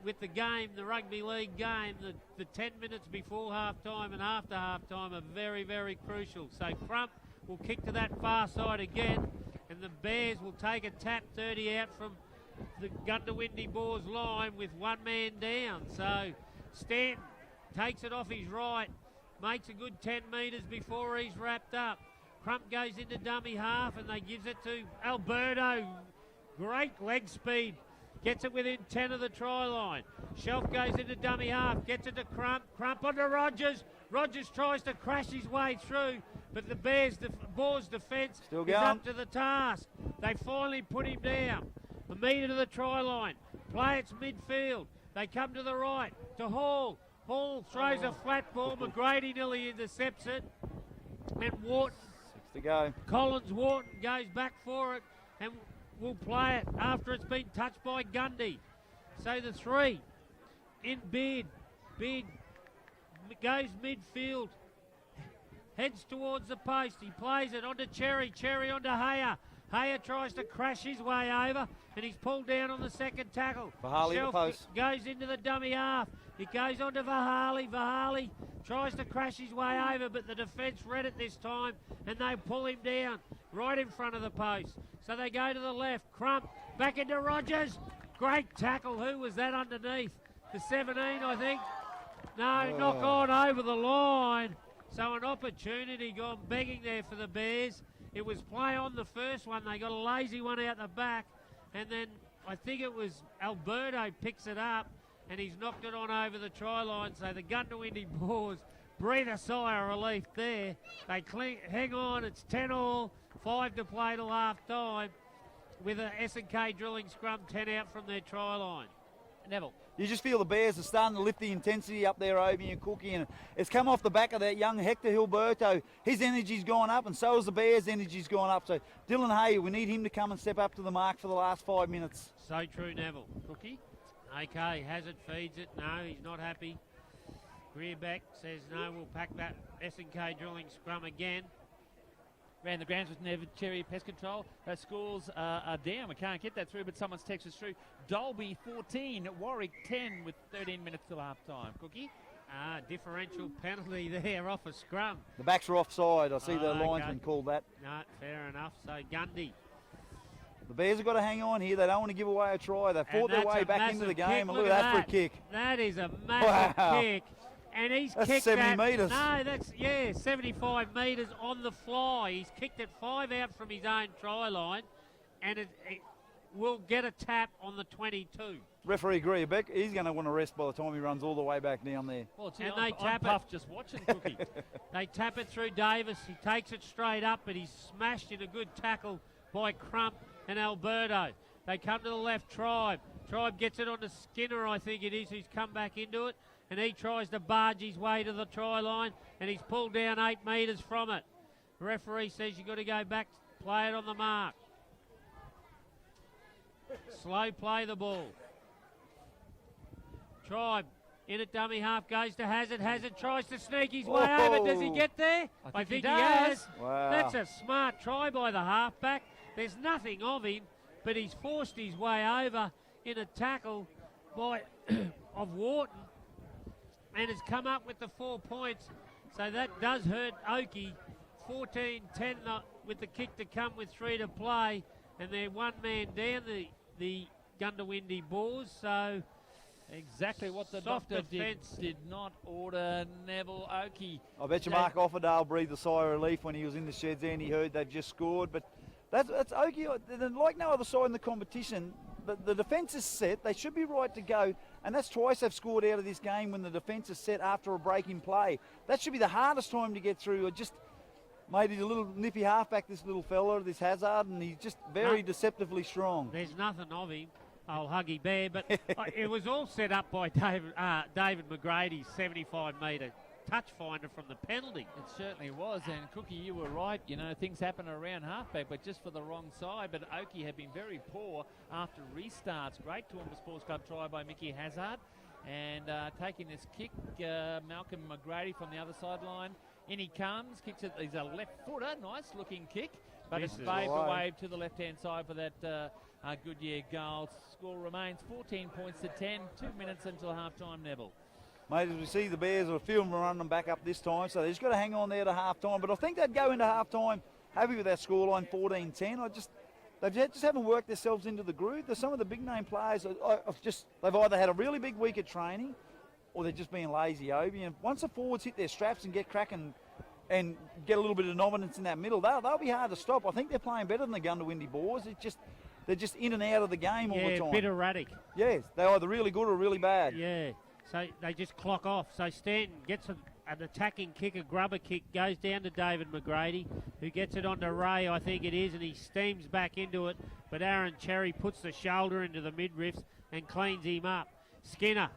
with the game, the rugby league game, the 10 minutes before half time and after half time are very, very crucial. So Crump will kick to that far side again, and the Bears will take a tap 30 out from the Goondiwindi Boars line with 1 man down. So Stanton takes it off his right, makes a good 10 metres before he's wrapped up. Crump goes into dummy half and they gives it to Alberto. Great leg speed. Gets it within 10 of the try line. Shelf goes into dummy half, gets it to Crump. Crump onto Rogers. Rogers tries to crash his way through, but the Boars' defence is up to the task. They finally put him down. A metre to the try line. Play it's midfield. They come to the right to Hall. Hall throws a flat ball. McGrady nearly intercepts it. And Wharton. 6 to go. Collins Wharton goes back for it and will play it after it's been touched by Gundy. So the 3 in bid. Bid goes midfield. Heads towards the post. He plays it onto Cherry. Cherry onto Hayer. Hayer tries to crash his way over and he's pulled down on the second tackle. Vahali the post. Goes into the dummy half. It goes on to Vahali. Vahali tries to crash his way over, but the defence read it this time and they pull him down right in front of the post. So they go to the left. Crump back into Rogers. Great tackle. Who was that underneath? The 17, I think. No, knock on over the line. So an opportunity gone begging there for the Bears. It was play on the first one. They got a lazy one out the back. And then I think it was Alberto picks it up and he's knocked it on over the try line. So the Goondiwindi Boars breathe a sigh of relief there. They hang on. It's 10 all. 5 to play till half time with a S&K drilling scrum 10 out from their try line. Neville. You just feel the Bears are starting to lift the intensity up there, Obi and Cookie, and it's come off the back of that young Hector Hilberto. His energy's gone up, and so has the Bears' energy's gone up. So Dylan Hay, we need him to come and step up to the mark for the last 5 minutes. So true, Neville. Cookie. Okay, Hazard feeds it. No, he's not happy. Greerbeck says no, we'll pack that S&K drilling scrum again. Ran the grounds with Never Cherry Pest Control. Scores are down. We can't get that through, but someone's texted us through. Dolby 14, Warwick 10 with 13 minutes till half time. Cookie? Differential penalty there off a scrum. The backs are offside. I see the linesman called that. No, fair enough. So Gundy. The Bears have got to hang on here. They don't want to give away a try. They fought their way back into the game. And look at that for a kick. That is a massive kick. And he's kicked 70 metres. No, that's, 75 metres on the fly. He's kicked it 5 out from his own try line, and it will get a tap on the 22. Referee Greerbeck, he's going to want to rest by the time he runs all the way back down there. Well, and they tap it. Just watching Cookie. They tap it through Davis. He takes it straight up, but he's smashed in a good tackle by Crump and Alberto. They come to the left, Tribe. Tribe gets it onto Skinner, I think it is, who's come back into it. And he tries to barge his way to the try line, and he's pulled down 8 metres from it. The referee says you've got to go back, play it on the mark. Slow play the ball. Tribe in at dummy half, goes to Hazard. Hazard tries to sneak his way over. Does he get there? I think he has. Wow. That's a smart try by the halfback. There's nothing of him, but he's forced his way over in a tackle by of Wharton, and has come up with the 4 points. So that does hurt Oakey. 14-10 with the kick to come with 3 to play. And they're 1 man down, the Goondiwindi Boars. So exactly what the doctor did not order Neville Oakey. I bet you Mark Offerdale breathed a sigh of relief when he was in the sheds there and he heard they've just scored. But that's Oakey. Like no other side in the competition, the defence is set. They should be right to go. And that's twice they've scored out of this game when the defence is set after a break in play. That should be the hardest time to get through. Just made it a little nippy halfback, this little fella, this Hazard, and he's just very deceptively strong. There's nothing of him, old Huggy Bear, but it was all set up by David McGrady's 75-metre touch finder from the penalty. It certainly was, and Cookie, you were right. You know, things happen around halfback, but just for the wrong side. But Oakey had been very poor after restarts. Great Toowoomba Sports Club try by Mickey Hazard. And taking this kick, Malcolm McGrady from the other sideline. In he comes, kicks it. He's a left footer, nice looking kick, but it's waved away to the left-hand side for that Goodyear goal. Score remains 14 points to 10, 2 minutes until half-time, Neville. Mate, as we see the Bears, a few of them are running them back up this time, so they've just got to hang on there to half-time. But I think they'd go into half-time happy with that scoreline 14-10. They just haven't worked themselves into the groove. There's some of the big-name players, they've either had a really big week of training or they're just being lazy, Obi. And once the forwards hit their straps and get cracking and get a little bit of dominance in that middle, they'll be hard to stop. I think they're playing better than the Goondiwindi boys. They're just in and out of the game all the time. Yeah, a bit erratic. Yes, they're either really good or really bad. Yeah, so they just clock off. So Stanton gets an attacking kick, a grubber kick, goes down to David McGrady, who gets it onto Ray, I think it is, and he steams back into it. But Aaron Cherry puts the shoulder into the midriff and cleans him up. Skinner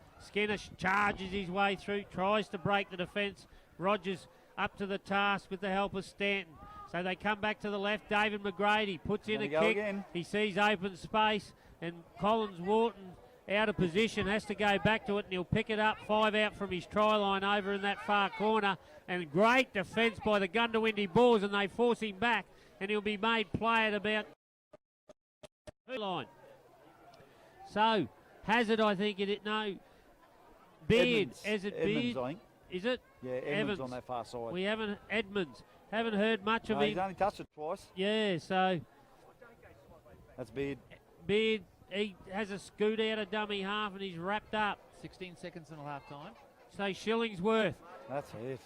charges his way through, tries to break the defence. Rogers up to the task with the help of Stanton. So they come back to the left. David McGrady puts in a kick. Again. He sees open space, and Collins Wharton out of position, has to go back to it, and he'll pick it up 5 out from his try line over in that far corner. And great defence by the Goondiwindi Bulls, and they force him back, and he'll be made play at about line. So Hazard, I think it. No, Beard. Is it Beard? I think. Is it? Yeah, Edmonds on that far side. We haven't heard much of him. He's only touched it twice. Yeah, so that's Beard. Beard, he has a scoot out of dummy half and he's wrapped up. 16 seconds until half time. So Shillingsworth. That's it.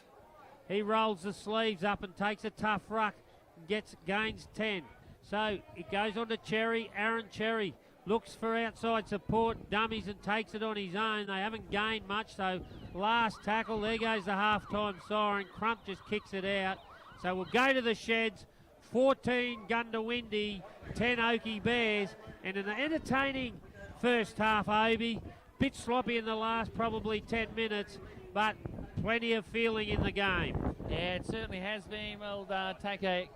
He rolls the sleeves up and takes a tough ruck and gains 10. So it goes on to Cherry. Aaron Cherry looks for outside support, dummies and takes it on his own. They haven't gained much, so last tackle. There goes the half-time siren. Crump just kicks it out. So we'll go to the sheds. 14 Goondiwindi, 10 Oakey Bears, and an entertaining first half, Obi. Bit sloppy in the last probably 10 minutes, but plenty of feeling in the game. Yeah, it certainly has been. We'll take a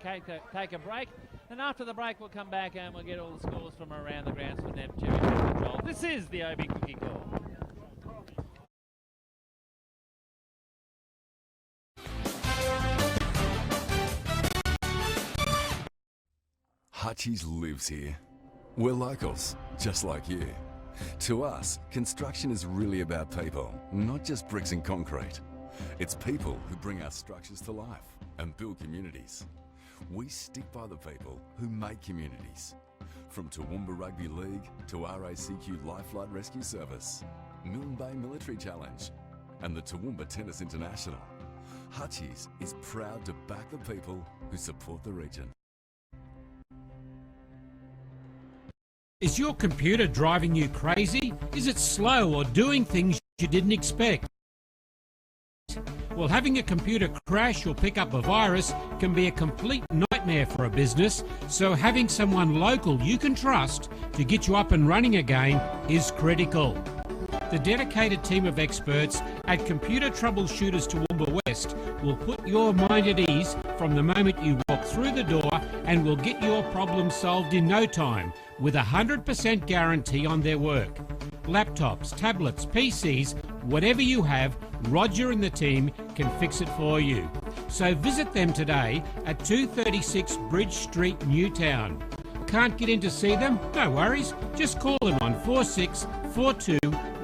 break. And after the break, we'll come back and we'll get all the scores from around the grounds for Nev Cherry Control. This is the OB Cookie Call. Hutchies lives here. We're locals, just like you. To us, construction is really about people, not just bricks and concrete. It's people who bring our structures to life and build communities. We stick by the people who make communities. From Toowoomba Rugby League to RACQ Lifelight Rescue Service, Milne Bay Military Challenge, and the Toowoomba Tennis International, Hutchies is proud to back the people who support the region. Is your computer driving you crazy? Is it slow or doing things you didn't expect? Well, having a computer crash or pick up a virus can be a complete nightmare for a business, so having someone local you can trust to get you up and running again is critical. The dedicated team of experts at Computer Troubleshooters Toowoomba West will put your mind at ease from the moment you walk through the door and will get your problem solved in no time with a 100% guarantee on their work. Laptops, tablets, PCs, whatever you have, Roger and the team can fix it for you. So visit them today at 236 Bridge Street, Newtown. Can't get in to see them? No worries. Just call them on 4642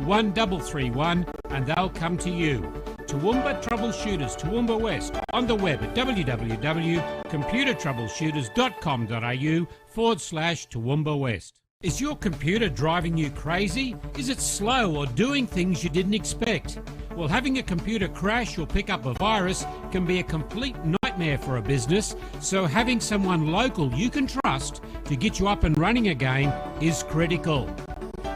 1331 and they'll come to you. Toowoomba Troubleshooters Toowoomba West on the web at www.computertroubleshooters.com.au/Toowoomba West. Is your computer driving you crazy? Is it slow or doing things you didn't expect? Well, having a computer crash or pick up a virus can be a complete nightmare for a business, so having someone local you can trust to get you up and running again is critical.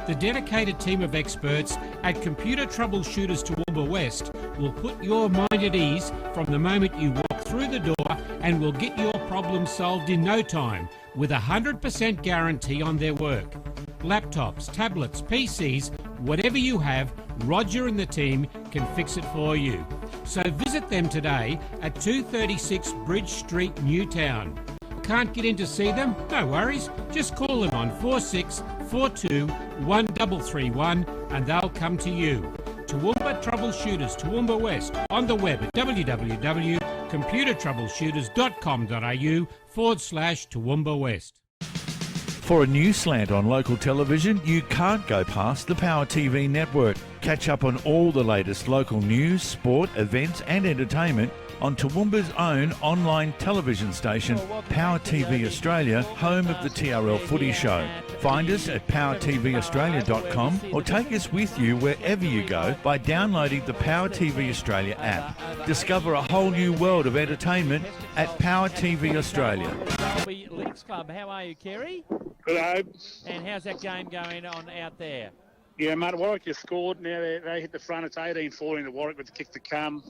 The dedicated team of experts at Computer Troubleshooters Toowoomba West will put your mind at ease from the moment you walk through the door and will get your problem solved in no time with a 100% guarantee on their work. Laptops, tablets, PCs, whatever you have, Roger and the team can fix it for you. So visit them today at 236 Bridge Street, Newtown. Can't get in to see them? No worries. Just call them on 4642 421331 and they'll come to you. Toowoomba Troubleshooters, Toowoomba West, on the web at www.computertroubleshooters.com.au/Toowoomba West. For a new slant on local television, you can't go past the Power TV network. Catch up on all the latest local news, sport, events and entertainment on Toowoomba's own online television station, Power TV Australia, home of the TRL Footy Show. Find us at powertvaustralia.com or take us with you wherever you go by downloading the Power TV Australia app. Discover a whole new world of entertainment at Power TV Australia. Derby Leagues Club, how are you, Kerry? Good, Abe. And how's that game going on out there? Yeah, mate, Warwick just scored. Now they hit the front. It's 18-14 to Warwick with the kick to come.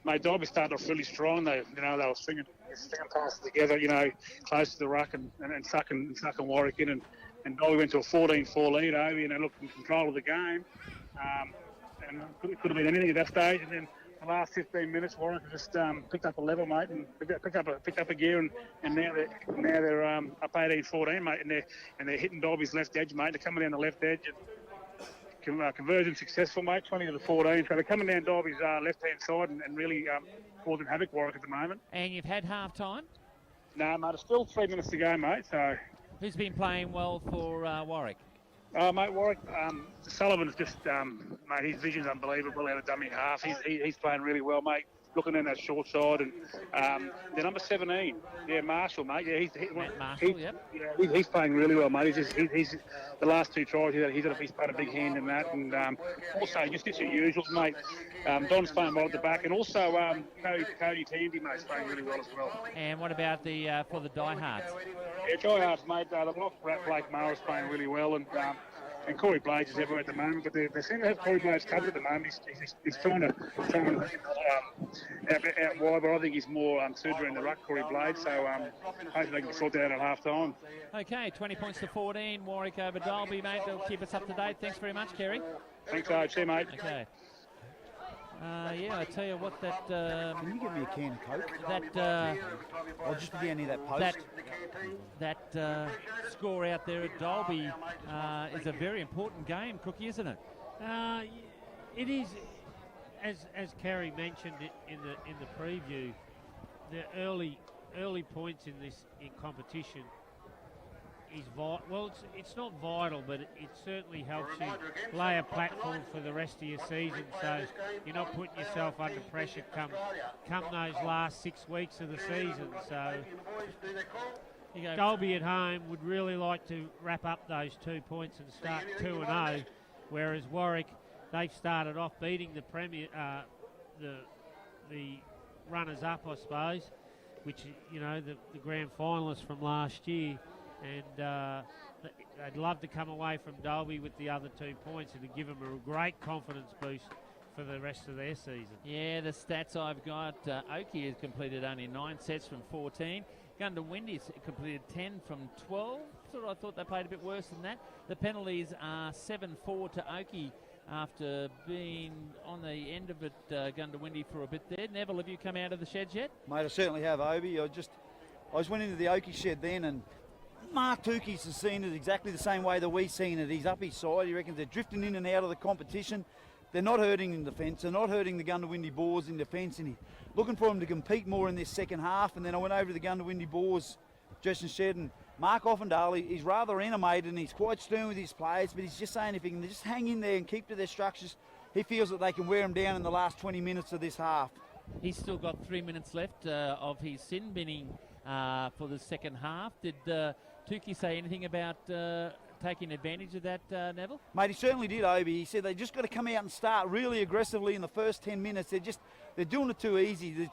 Mate, Derby started off really strong. They were stringing passes together, close to the ruck and sucking Warwick in. And Derby went to a 14-4 lead over, looked in control of the game. And it could have been anything at that stage. And then the last 15 minutes, Warwick just picked up a level, mate, and picked up a gear. And now they're up 18-14, mate, and they're hitting Derby's left edge, mate. They're coming down the left edge. Conversion successful, mate, 20-14. So they're coming down Derby's left-hand side and really causing havoc, Warwick, at the moment. And you've had half time? No, mate, it's still 3 minutes to go, mate. So who's been playing well for Warwick? Mate, Warwick, Sullivan's just, mate, his vision's unbelievable out of dummy half. He's playing really well, mate. Looking in that short side, and the number 17, Marshall, mate. Yeah, he's playing really well, mate. He's the last two tries. He's played a big hand in that, and also just your usuals, mate. Don's playing well at the back, and also Cody Tandy, mate's playing really well as well. And what about for the diehards? Yeah, diehards, mate. The block Blake Mara's playing really well, and Corey Blades is everywhere at the moment, but they seem to have Corey Blades covered at the moment. He's trying to out wide, but I think he's more suited in the ruck, Corey Blades, so hopefully they can sort that out at half-time. Okay, 20 points to 14, Warwick over Dalby, mate. They'll keep us up to date. Thanks very much, Kerry. Thanks, Abe. See you, mate. Okay. I tell you what, that... Can you give me a can of Coke? I'll just be down near that post. That score out there at Dalby is a very important game, Cookie, isn't it? It is, as Kerry mentioned in the preview, the early points in competition is vital. Well, it's not vital, but it certainly helps you lay a platform for the rest of your season, so you're not putting yourself under pressure come those last 6 weeks of the season. So Dalby at home would really like to wrap up those 2 points and start 2-0, whereas Warwick, they've started off beating the Premier, the runners-up, I suppose, which the grand finalists from last year. And they'd love to come away from Dalby with the other 2 points and to give them a great confidence boost for the rest of their season. Yeah, the stats I've got, Oakey has completed only 9 sets from 14. Goondiwindi's completed 10 from 12. I thought they played a bit worse than that. The penalties are 7-4 to Oakey after being on the end of it, Goondiwindi, for a bit there. Neville, have you come out of the sheds yet? Mate, I certainly have, Obi. I just went into the Oakey shed then, and Mark Tukey's has seen it exactly the same way that we've seen it. He's up his side. He reckons they're drifting in and out of the competition. They're not hurting in defence. They're not hurting the Goondiwindi Boars in defence. And he's looking for them to compete more in this second half. And then I went over to the Goondiwindi Boars dressing shed, and Mark Offendale, he's rather animated and he's quite stern with his players, but he's just saying if he can just hang in there and keep to their structures, he feels that they can wear them down in the last 20 minutes of this half. He's still got 3 minutes left of his sin binning for the second half. Did Tukey say anything about taking advantage of that, Neville? Mate, he certainly did, Obi. He said they just got to come out and start really aggressively in the first 10 minutes. They're doing it too easy.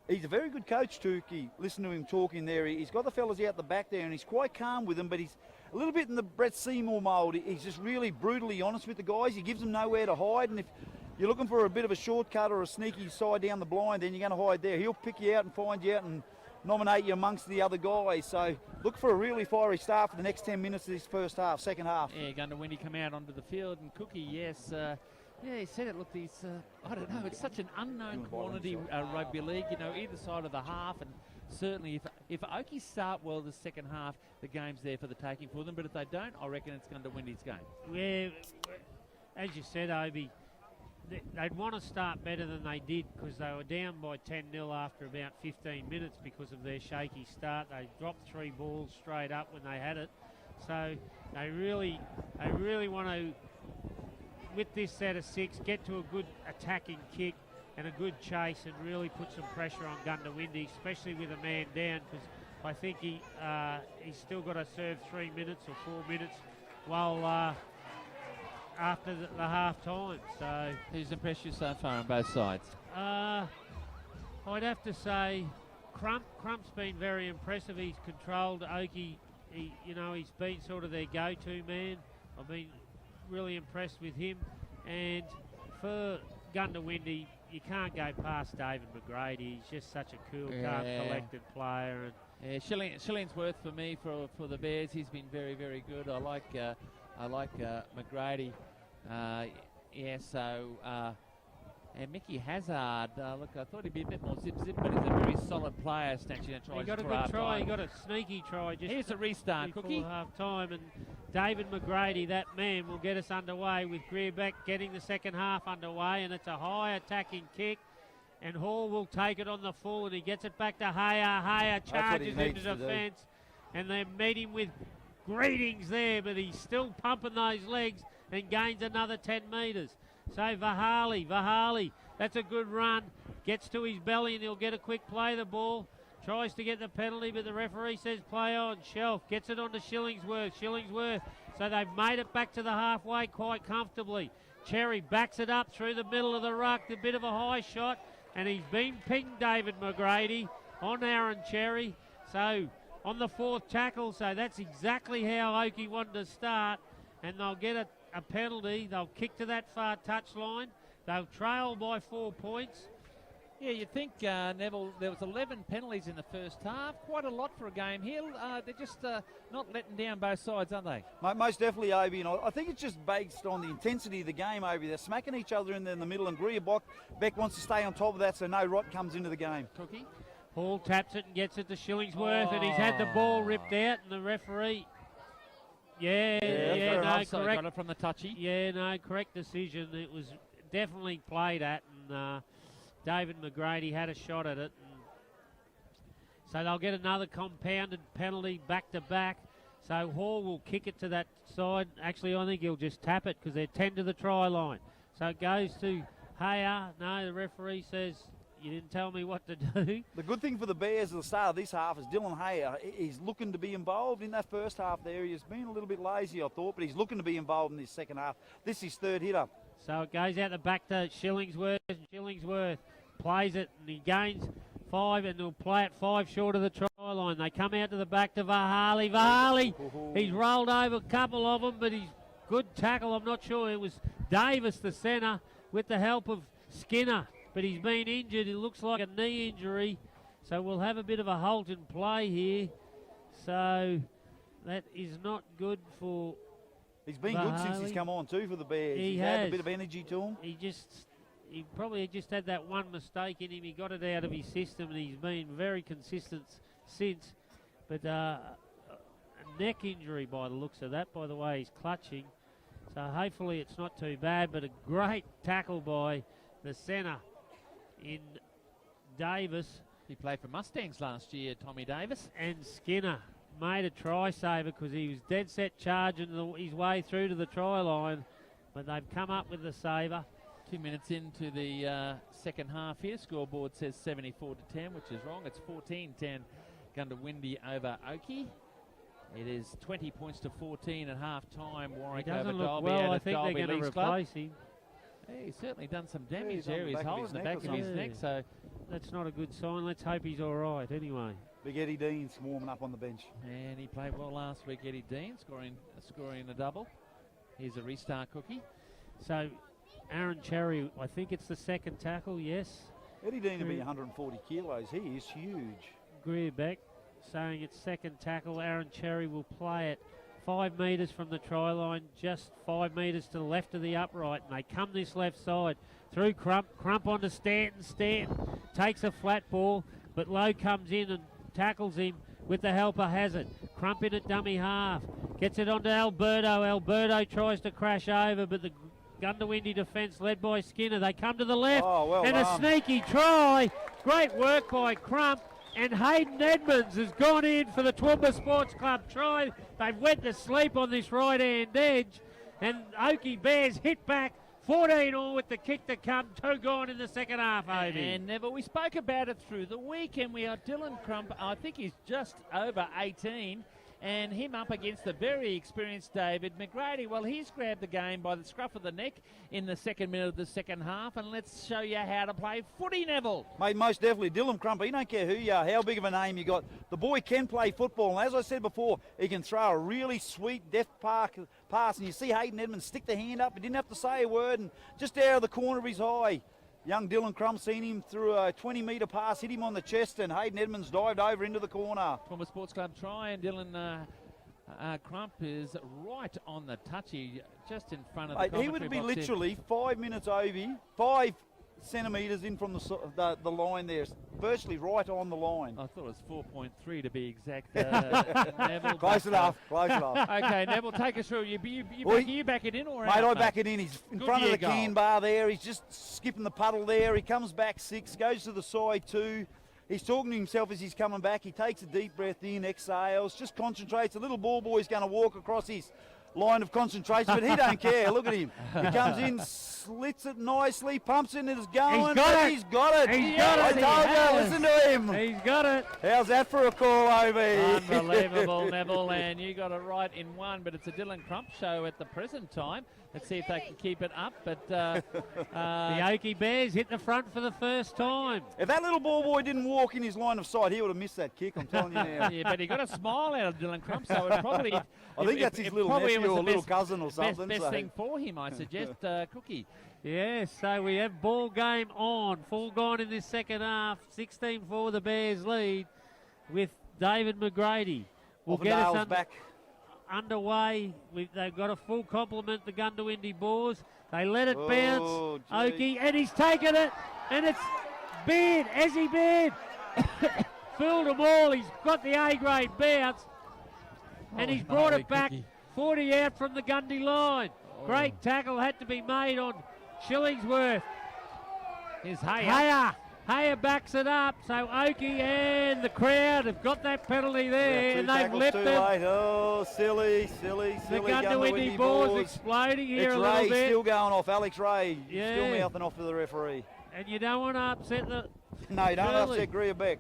He's a very good coach, Tukey. Listen to him talking there. He's got the fellas out the back there and he's quite calm with them, but he's a little bit in the Brett Seymour mould. He's just really brutally honest with the guys. He gives them nowhere to hide, and if you're looking for a bit of a shortcut or a sneaky side down the blind, then you're going to hide there. He'll pick you out and find you out and nominate you amongst the other guys. So look for a really fiery start for the next 10 minutes of this second half. Yeah, Goondiwindi come out onto the field, and Cookie, yes, he said it. Look, I don't know, it's such an unknown quantity rugby league, either side of the half, and certainly if Oakey start well the second half, the game's there for the taking for them. But if they don't, I reckon it's Goondiwindi's game. Yeah, as you said, Obi, they'd want to start better than they did because they were down by 10-0 after about 15 minutes because of their shaky start. They dropped 3 balls straight up when they had it. So they really want to, with this set of 6, get to a good attacking kick and a good chase and really put some pressure on Goondiwindi, especially with a man down, because I think he's still got to serve 3 minutes or 4 minutes while after the half time. So who's impressed you so far on both sides? I'd have to say Crump's been very impressive. He's controlled Oakey. He's been sort of their go-to man. I've been really impressed with him. And for Goondiwindi, you can't go past David McGrady. He's just such a cool, calm, collected player. And Shillingsworth for me for the Bears. He's been very, very good. I like McGrady. And Mickey Hazard, look, I thought he'd be a bit more zip, but he's a very solid player, snatching a try. He got a good try, he got a sneaky try just here's a restart, Cookie. Half time, and David McGrady, that man, will get us underway with Greerbeck getting the second half underway, and it's a high attacking kick, and Hall will take it on the full, and he gets it back to Haya. Haya charges into defence, and they meet him with greetings there, but he's still pumping those legs and gains another 10 metres. So Vahali, that's a good run. Gets to his belly and he'll get a quick play the ball. Tries to get the penalty, but the referee says play on. Shelf gets it on to Shillingsworth. So they've made it back to the halfway quite comfortably. Cherry backs it up through the middle of the ruck. A bit of a high shot, and he's been pinged, David McGrady, on Aaron Cherry. So on the 4th tackle, so that's exactly how Oakey wanted to start, and they'll get a penalty. They'll kick to that far touchline. They'll trail by 4 points. Yeah, you'd think, Neville, there was 11 penalties in the first half. Quite a lot for a game here. They're just not letting down both sides, aren't they? Most definitely, Obi. And I think it's just based on the intensity of the game, Obi. They're smacking each other in the middle, and Beck wants to stay on top of that so no rot comes into the game. Cookie? Hall taps it and gets it to Shillingsworth, and he's had the ball ripped out, and the referee... correct. Got it from the touchy. Yeah, no, correct decision. It was definitely played at, and David McGrady had a shot at it. So they'll get another compounded penalty back to back. So Hall will kick it to that side. Actually, I think he'll just tap it because they're 10 to the try line. So it goes to Haya. No, the referee says, you didn't tell me what to do. The good thing for the Bears at the start of this half is Dylan Haya. He's looking to be involved in that first half there. He's been a little bit lazy, I thought, but he's looking to be involved in this second half. This is his 3rd hitter. So it goes out the back to Shillingsworth. Shillingsworth plays it, and he gains 5, and he'll play it 5 short of the try line. They come out to the back to Vahali. He's rolled over a couple of them, but he's good tackle. I'm not sure. It was Davis, the centre, with the help of Skinner. But he's been injured. It looks like a knee injury. So we'll have a bit of a halt in play here. So that is not good for He's been Vahali. good since he's come on too for the Bears. He's had a bit of energy to him. He probably just had that one mistake in him. He got it out of his system, and he's been very consistent since. But a neck injury by the looks of that, by the way he's clutching. So hopefully it's not too bad, but a great tackle by the centre in Davis. He played for Mustangs last year, Tommy Davis. And Skinner made a try saver because he was dead set charging his way through to the try line, but they've come up with the saver. 2 minutes into the second half here. Scoreboard says 74-10, which is wrong. It's 14-10 Goondiwindi over Oakey. It is 20 points to 14 at half time. Warwick over look Dalby. well. I think they're going to replace him. Hey, he's certainly done some damage he's on there. the He's back of holding his the neck back or of his something. neck. So That's not a good sign. Let's hope he's all right anyway. Big Eddie Dean's warming up on the bench. and he played well last week. Eddie Dean scoring a double. Here's a restart, Cookie. So Aaron Cherry, I think it's the second tackle. Yes. Eddie Dean will be 140 kilos. He is huge. Greerbeck saying it's second tackle. Aaron Cherry will play it 5 metres from the try line, just 5 metres to the left of the upright, and they come this left side through Crump onto Stanton. Stanton takes a flat ball, but Lowe comes in and tackles him with the helper, has it. Crump in at dummy half. Gets it onto Alberto. Alberto tries to crash over, but the Goondiwindi defence led by Skinner. They come to the left, and a sneaky try. Great work by Crump. And Hayden Edmonds has gone in for the Toowoomba Sports Club try. They've went to sleep on this right-hand edge. And Oakey Bears hit back 14 all with the kick to come. 2 gone in the second half, Obi. And Neville, we spoke about it through the week, and we are Dylan Crump. I think he's just over 18. And him up against the very experienced David McGrady. Well, he's grabbed the game by the scruff of the neck in the second minute of the second half. And let's show you how to play footy, Neville. Mate, most definitely. Dylan Crump, he don't care who you are, how big of a name you got. The boy can play football. And as I said before, he can throw a really sweet deft pass. And you see Hayden Edmonds stick the hand up. He didn't have to say a word. And just out of the corner of his eye, young Dylan Crump seen him through a 20-metre pass, hit him on the chest, and Hayden Edmonds dived over into the corner. Toowoomba Sports Club try, and Dylan Crump is right on the touchy, just in front of the commentary He would be box literally 5 minutes over, 5 centimetres in from the line there, virtually right on the line. I thought it was 4.3 to be exact. Neville, Close enough, close enough. Okay, Neville, take us through. You back it in or mate, out? I back it in. He's in Good front of year the goal. can bar there. He's just skipping the puddle there. He comes back 6, goes to the side 2. He's talking to himself as he's coming back. He takes a deep breath in, exhales, just concentrates. A little ball boy's going to walk across his line of concentration, but he don't care. Look at him. He comes in, slits it nicely, pumps it, and it's going. He's got it. He's got it. I told you, listen to him. He's got it. How's that for a call, OB? Unbelievable, Neville, and you got it right in one, but it's a Dylan Crump show at the present time. Let's see if they can keep it up, but the Oakey Bears hit the front for the first time. If that little ball boy didn't walk in his line of sight, he would have missed that kick, I'm telling you now. Yeah, but he got a smile out of Dylan Crump, so it probably... I think that's his little nephew or little cousin or Best something. thing for him, I suggest, Cookie. Yes, so we have ball game on. Full gone in this second half. 16-4 the Bears lead with David McGrady. Will get us back. Underway. They've got a full complement, the Goondiwindi Boars. They let it bounce. Oakey, and he's taken it, and it's Beard, Ezzy Beard. Filled them all. He's got the A-grade bounce, and he's brought it back. Cookie. 40 out from the Gundy line. Great tackle had to be made on Shillingsworth. Here's Hayer. Hayer backs it up, so Oakey and the crowd have got that penalty there, and they've left it. Oh, silly. The Goondiwindi Boars exploding here a little Ray bit. still going off, Alex Ray. Yeah. Still mouthing off to the referee. And you don't want to upset the... No, you don't Shirley. upset Greer Beck.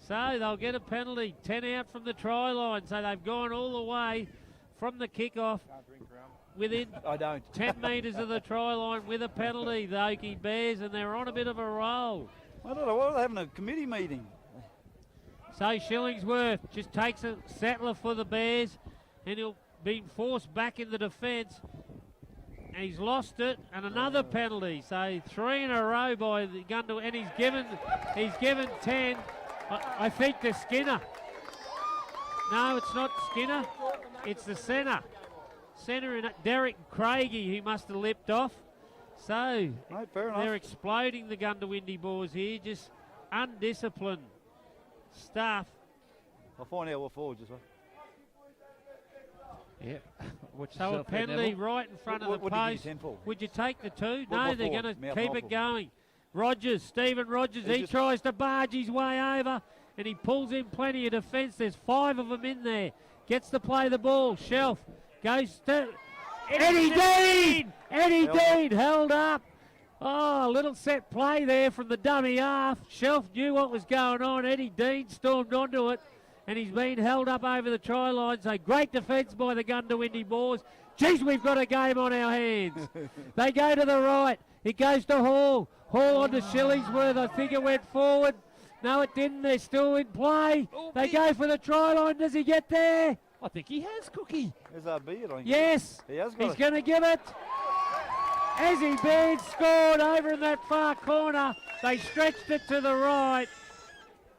So they'll get a penalty, 10 out from the try line, so they've gone all the way from the kickoff within I don't. 10 metres of the try line with a penalty, the Oakey Bears, and they're on a bit of a roll. I don't know, what are they having a committee meeting? So Shillingsworth just takes a settler for the Bears, and he'll be forced back in the defence. And he's lost it, and another penalty. So 3 in a row by the Goondiwindi, and he's given 10. I think to Skinner. No, it's not Skinner. It's the centre. Centre in Derek Craigie, who must have lipped off. So Right, fair enough. they're exploding the Goondiwindi Boars here. Just undisciplined stuff. I'll find out what forwards as well. Yeah. So a penalty right in front of the What did you post. give 10 for? Would you take the 2? What No, they're for? going to Mouth keep off it for. going. Rogers, Stephen Rogers, he tries to barge his way over, and he pulls in plenty of defence. There's 5 of them in there. Gets to play the ball. Shelf goes to Eddie Dean. Eddie Dean held up. Oh, a little set play there from the dummy half. Shelf knew what was going on. Eddie Dean stormed onto it, and he's been held up over the try line. So great defence by the Goondiwindi Boars. Geez, we've got a game on our hands. They go to the right. It goes to Hall. Hall on to Shillingsworth. I think it went forward. No, it didn't. They're still in play. They go for the try line. Does he get there? I think he has, Cookie. There's our beard, I think. Yes. He has got He's it. going to give it. Ezzy Beard scored over in that far corner. They stretched it to the right.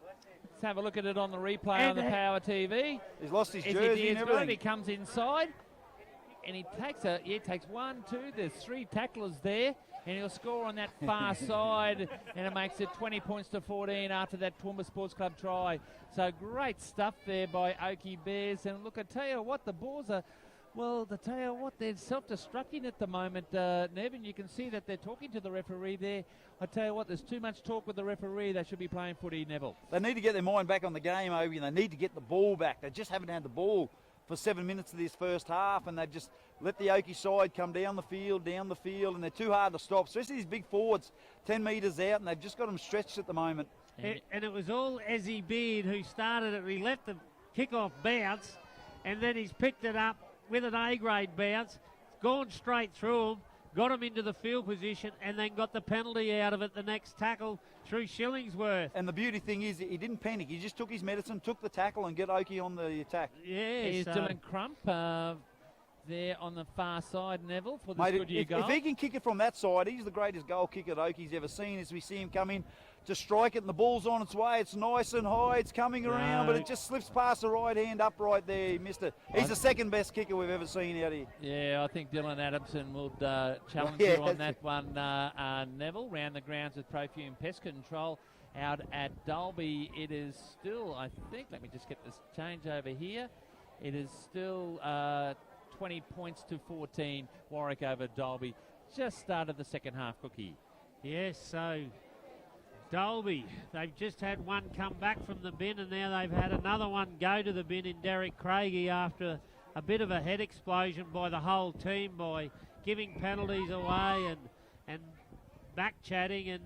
Let's have a look at it on the replay And on the Power TV. He's lost his Is jersey he and He everything. comes inside. and he takes 1, 2, there's 3 tacklers there, and he'll score on that far side, and it makes it 20 points to 14 after that Toowoomba Sports Club try. So great stuff there by Oakey Bears, and look, I tell you what, the Boars are, well, I tell you what, they're self-destructing at the moment, Nevin. You can see that they're talking to the referee there. I tell you what, there's too much talk with the referee. They should be playing footy, Neville. They need to get their mind back on the game, Obi, and they need to get the ball back. They just haven't had the ball for 7 minutes of this first half, and they've just let the Oakey side come down the field, and they're too hard to stop, especially these big forwards 10 metres out, and they've just got them stretched at the moment. And it was all Ezzy Beard who started it. He let the kick-off bounce, and then he's picked it up with an A-grade bounce, gone straight through him, got him into the field position, and then got the penalty out of it, the next tackle through Shillingsworth. And the beauty thing is he didn't panic. He just took his medicine, took the tackle, and get Oakey on the attack. Yeah, Here's Dylan Crump there on the far side, Neville, for this Mate, Goodyear goal. if he can kick it from that side, he's the greatest goal kicker that Oakey's ever seen. As we see him come in to strike it, and the ball's on its way. It's nice and high. It's coming around, but it just slips past the right hand up right there. He missed it. He's the second best kicker we've ever seen out here. Yeah, I think Dylan Adamson will challenge Yeah, you on that one, Neville. Round the grounds with Profume Pest Control out at Dalby. It is still, I think, let me just get this change over here. It is still 20 points to 14, Warwick over Dalby. Just started the second half, Cookie. Yes, so Dalby, they've just had one come back from the bin, and now they've had another one go to the bin in Derek Craigie after a bit of a head explosion by the whole team by giving penalties away and back chatting and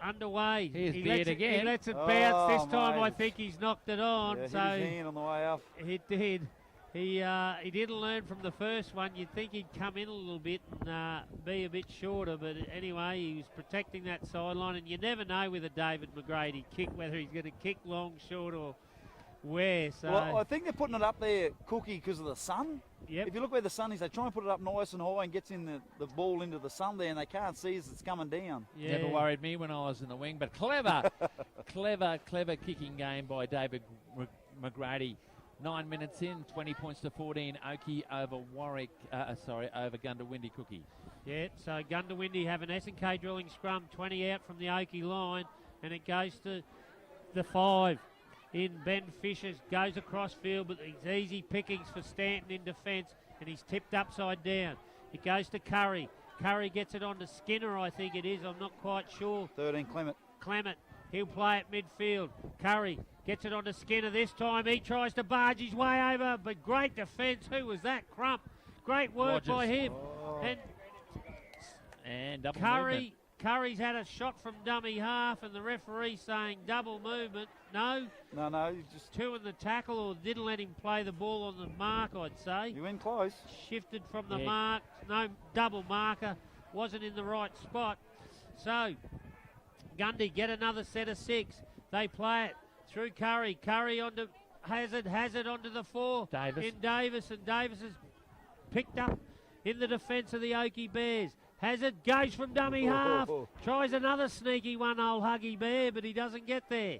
underway. Here's Beard again. He lets it bounce. This time mate. I think he's knocked it on. Yeah, so hit his hand on the way up. He did. He didn't learn from the first one. You'd think he'd come in a little bit and be a bit shorter, but anyway, he was protecting that sideline, and you never know with a David McGrady kick whether he's going to kick long, short, or where. So Well, I think they're putting it up there, Cookie, because of the sun. Yep. If you look where the sun is, they try and put it up nice and high and gets in the ball into the sun there, and they can't see as it's coming down. yeah. Never worried me when I was in the wing, but clever, clever kicking game by David McGrady. 9 minutes in, 20 points to 14. Oakey over over Goondiwindi, Cookie. Yeah, so Goondiwindi have an S&K drilling scrum, 20 out from the Oakey line, and it goes to the 5 in Ben Fishers, goes across field, but it's easy pickings for Stanton in defence, and he's tipped upside down. It goes to Curry. Curry gets it on to Skinner, I think it is. I'm not quite sure. 13, Clement. Clement, he'll play it midfield. Curry gets it on to Skinner this time. He tries to barge his way over, but great defence. Who was that? Crump. Great work Rogers. by him. And double movement. Curry's had a shot from dummy half, and the referee saying double movement. No, No, you just two in the tackle, or didn't let him play the ball on the mark, I'd say. you went close. Shifted from the Yeah. mark. No double marker. Wasn't in the right spot. So, Gundy get another set of 6. They play it through Curry. Curry onto Hazard. Hazard onto the 4. Davis. In Davis, and Davis is picked up in the defence of the Oakey Bears. Hazard goes from dummy half. Tries another sneaky one, old Huggy Bear, but he doesn't get there.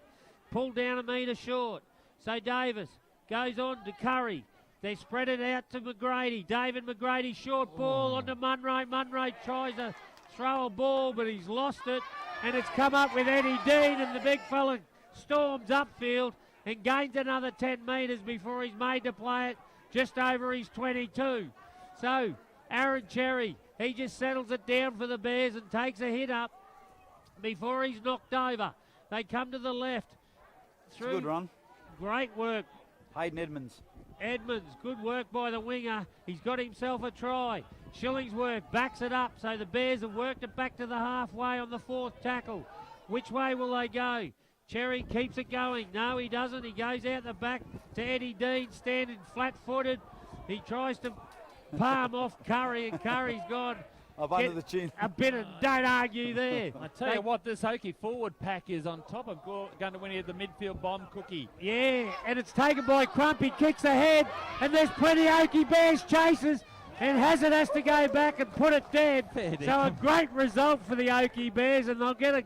Pulled down a metre short. So Davis goes on to Curry. They spread it out to McGrady. David McGrady, short ball onto Munro. Munro tries to throw a ball, but he's lost it. And it's come up with Eddie Dean, and the big fella storms upfield and gains another 10 metres before he's made to play it just over his 22. So Aaron Cherry, he just settles it down for the Bears and takes a hit up before he's knocked over. They come to the left. It's a good run. Great work. Hayden Edmonds. Edmonds, good work by the winger. He's got himself a try. Shillingsworth backs it up, so the Bears have worked it back to the halfway on the 4th tackle. Which way will they go? Cherry keeps it going. No, he doesn't. He goes out the back to Eddie Dean, standing flat-footed. He tries to palm off Curry, and Curry's gone Up under the chin. a bit, and don't argue there. I tell you what, this Oakey forward pack is on top of Goondiwindi at the midfield bomb, Cookie. Yeah, and it's taken by Crump. He kicks ahead, and there's plenty of Oakey Bears chasers, and Hazard has to go back and put it dead. So a great result for the Oakey Bears, and they'll get a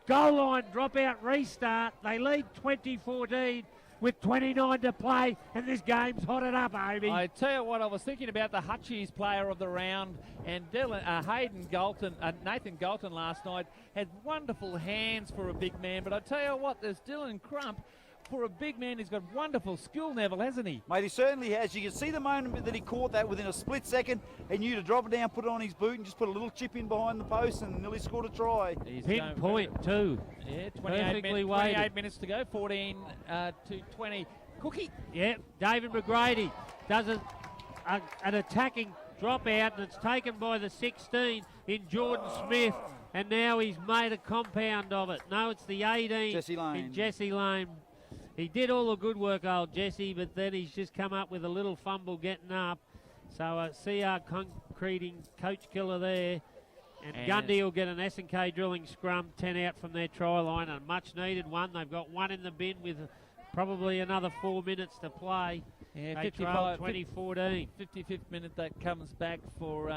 goal line dropout restart. They lead 20-14 with 29 to play, and this game's hotted up, Amy. I tell you what, I was thinking about the Hutchies player of the round, and Nathan Galton last night had wonderful hands for a big man, but I tell you what, there's Dylan Crump. For a big man, he's got wonderful skill, Neville, hasn't he? Mate, he certainly has. You can see the moment that he caught that within a split second. He knew to drop it down, put it on his boot, and just put a little chip in behind the post and nearly scored a try. Pinpoint too. Yeah, 28 minutes to go, 14 to 20. Cookie. Yeah, David McGrady does an attacking dropout, and it's taken by the 16 in Jordan Smith, and now he's made a compound of it. No, it's the 18 Jesse Lane. in Jesse Lane. He did all the good work, old Jesse, but then he's just come up with a little fumble getting up. So CR concreting coach killer there. And Gundy will get an S&K drilling scrum, 10 out from their try line, a much needed one. They've got one in the bin with probably another 4 minutes to play. Yeah, they trail 2014. 55th minute that comes back for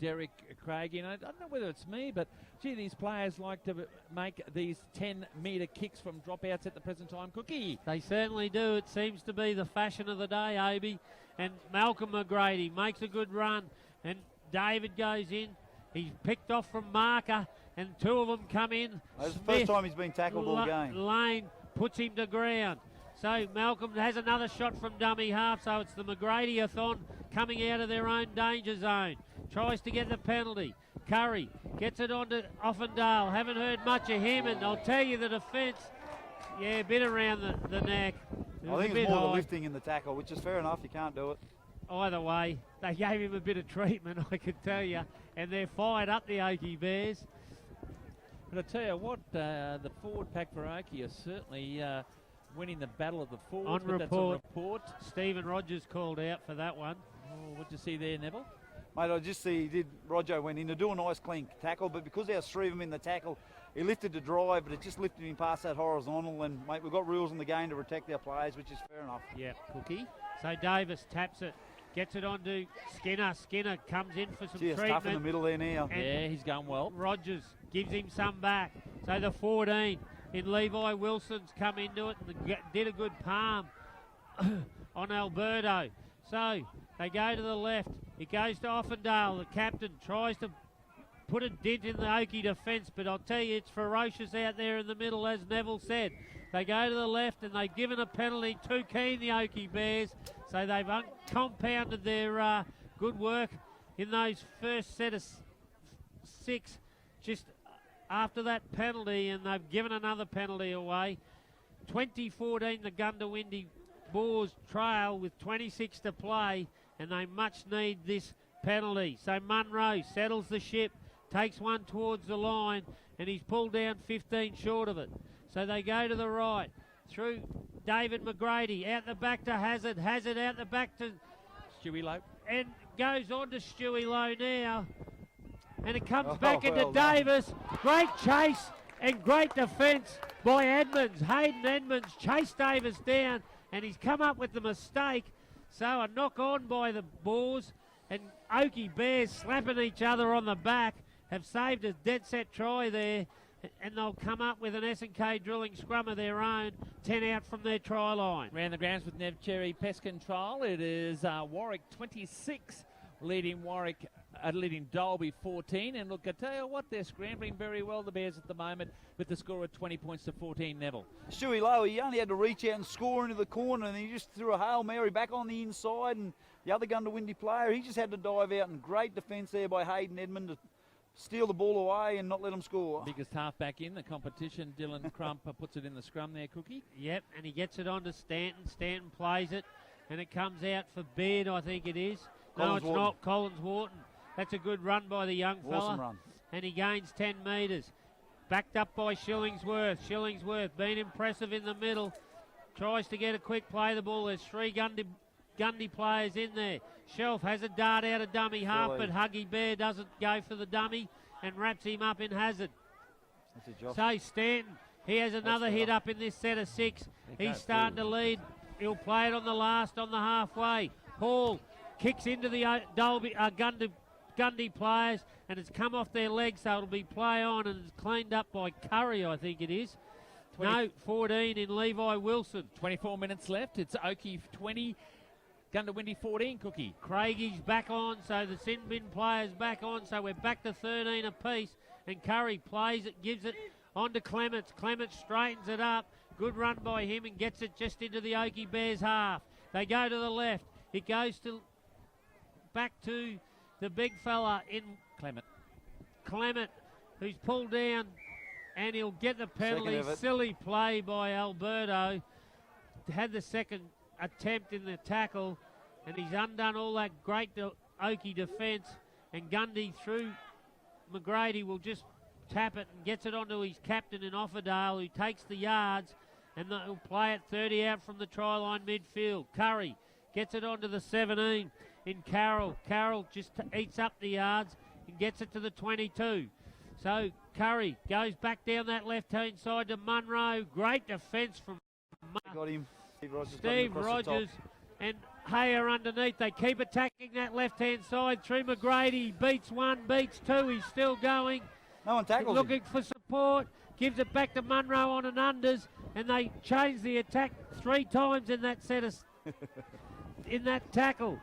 Derek Craig. You know, I don't know whether it's me, but gee, these players like to make these 10-metre kicks from dropouts at the present time. Cookie. They certainly do. It seems to be the fashion of the day, Aby. And Malcolm McGrady makes a good run, and David goes in. He's picked off from marker, and two of them come in. That's the first time he's been tackled all game. Lane puts him to ground. So Malcolm has another shot from dummy half, so it's the McGrady-a-thon coming out of their own danger zone. Tries to get the penalty. Curry gets it on to Offendale. Haven't heard much of him, and I'll tell you the defence, yeah, a bit around the neck. I think it's more the lifting in the tackle, which is fair enough. You can't do it. Either way, they gave him a bit of treatment, I can tell you, and they're fired up, the Oakey Bears. But I tell you what, the forward pack for Oakey are certainly winning the battle of the forwards. On report, Stephen Rogers called out for that one. Oh, what'd you see there, Neville? Mate, I just see Roger went in to do a nice clean tackle, but because there was three of them in the tackle, he lifted to drive, but it just lifted him past that horizontal. And mate, we've got rules in the game to protect our players, which is fair enough. Yeah, Cookie. So Davis taps it, gets it on to Skinner. Skinner comes in for some Gee, it's treatment. tough in the middle there now. Yeah, he's going well. Rogers gives him some back. So the 14 in Levi Wilson's come into it and did a good palm on Alberto. So they go to the left. It goes to Offendale. The captain tries to put a dent in the Oakey defence, but I'll tell you, it's ferocious out there in the middle, as Neville said. They go to the left, and they've given a penalty. Too keen, the Oakey Bears. So they've compounded their good work in those first set of 6 just after that penalty, and they've given another penalty away. 2014, the Goondiwindi Boars trail with 26 to play, and they much need this penalty. So Munro settles the ship, takes one towards the line, and he's pulled down 15 short of it. So they go to the right, through David McGrady, out the back to Hazard. Hazard out the back to Stewie Lowe. And goes on to Stewie Lowe now. And it comes back well into done. Davis. Great chase and great defence by Edmonds. Hayden Edmonds chased Davis down, and he's come up with the mistake. So a knock on by the Boars, and Oakey Bears slapping each other on the back have saved a dead set try there, and they'll come up with an S&K drilling scrum of their own, 10 out from their try line. Round the grounds with Nev Cherry Pest Control. It is Warwick 26 leading Dalby 14. And look, I tell you what, they're scrambling very well, the Bears at the moment, with the score of 20 points to 14, Neville. Stewie Lowe, he only had to reach out and score into the corner, and he just threw a Hail Mary back on the inside, and the other Goondiwindi player, he just had to dive out, and great defence there by Hayden Edmond to steal the ball away and not let him score. Biggest halfback in the competition, Dylan Crump puts it in the scrum there, Cookie. Yep, and he gets it on to Stanton. Stanton plays it, and it comes out for Baird, I think it is. No, it's not. Collins Wharton. That's a good run by the young fella. Awesome run. And he gains 10 metres. Backed up by Shillingsworth. Shillingsworth being impressive in the middle. Tries to get a quick play the ball. There's 3 Gundy players in there. Shelf has a dart out of dummy half, but Huggy Bear doesn't go for the dummy and wraps him up in Hazard. So Stanton, he has another hit up in this set of 6. He's starting to lead. He'll play it on the last, on the halfway. Hall kicks into the Gundy players, and it's come off their legs, so it'll be play on, and it's cleaned up by Curry, I think it is. No, 14 in Levi Wilson. 24 minutes left. It's Oakey 20, Goondiwindi 14, Cookie. Craigie's back on, so the sin bin player's back on, so we're back to 13 apiece. And Curry plays it, gives it on to Clements. Clements straightens it up. Good run by him and gets it just into the Oakey Bears half. They go to the left. It goes to back to the big fella in Clement, who's pulled down, and he'll get the penalty. Silly play by Alberto. Had the second attempt in the tackle, and he's undone all that great Oakey defence. And Gundy through McGrady will just tap it and gets it onto his captain in Offerdale, who takes the yards, and he'll play it 30 out from the try line midfield. Curry gets it onto the 17 in Carroll. Carroll just eats up the yards and gets it to the 22. So Curry goes back down that left-hand side to Munro. Great defence from Got him. Steve Rogers and Hayer underneath. They keep attacking that left-hand side through McGrady. Beats one, beats two. He's still going. No one tackles Looking him. for support. Gives it back to Munro on an unders, and they change the attack 3 times in that set of in that tackle.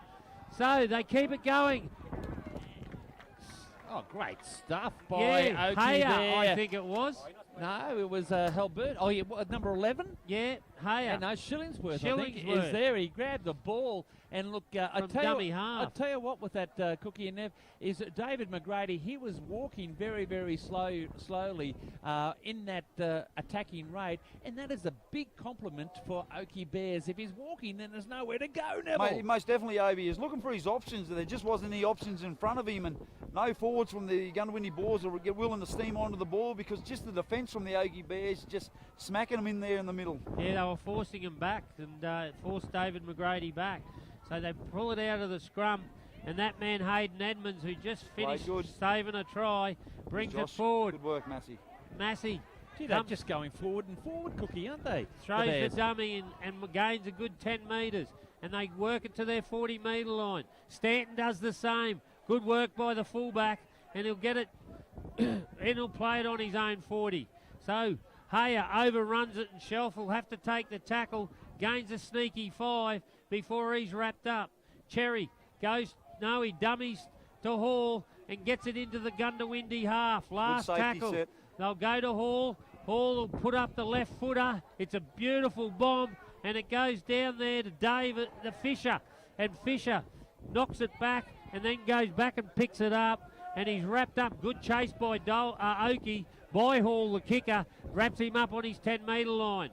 So they keep it going. Oh, great stuff by Yeah, Oakey Hayer, there. I think it was. No, it was Halbert. Oh, yeah, number 11? Yeah, Hayer. No, Shillingsworth, I think, Shillingsworth. is there. He grabbed the ball, and look, I From dummy tell half. you what with that Cookie and Nev, is David McGrady, he was walking very, very slowly in that attacking rate, and that is a big compliment for Oakey Bears. If he's walking, then there's nowhere to go, Neville. Mate, most definitely, Obi is looking for his options. There just wasn't any options in front of him, and no forwards from the Goondiwindi Boars are willing to steam onto the ball, because just the defence from the Oakey Bears just smacking them in there in the middle. Yeah, they were forcing him back and forced David McGrady back. So they pull it out of the scrum, and that man Hayden Edmonds, who just finished saving a try, brings it forward. Good work, Massey. Massey Gee, they're just going forward and forward, Cookie, aren't they? throws the dummy and gains a good 10 metres, and they work it to their 40-metre line. Stanton does the same. Good work by the fullback, and he'll get it, and he'll play it on his own 40. So Hayer overruns it, and Shelf will have to take the tackle, gains a sneaky 5 before he's wrapped up. Cherry goes, no, he dummies to Hall and gets it into the Goondiwindi half. Last tackle. Set. They'll go to Hall. Hall will put up the left footer. It's a beautiful bomb, and it goes down there to David, the Fisher. And Fisher knocks it back and then goes back and picks it up. And he's wrapped up. Good chase by Oakey. By Hall, the kicker, wraps him up on his 10-metre line.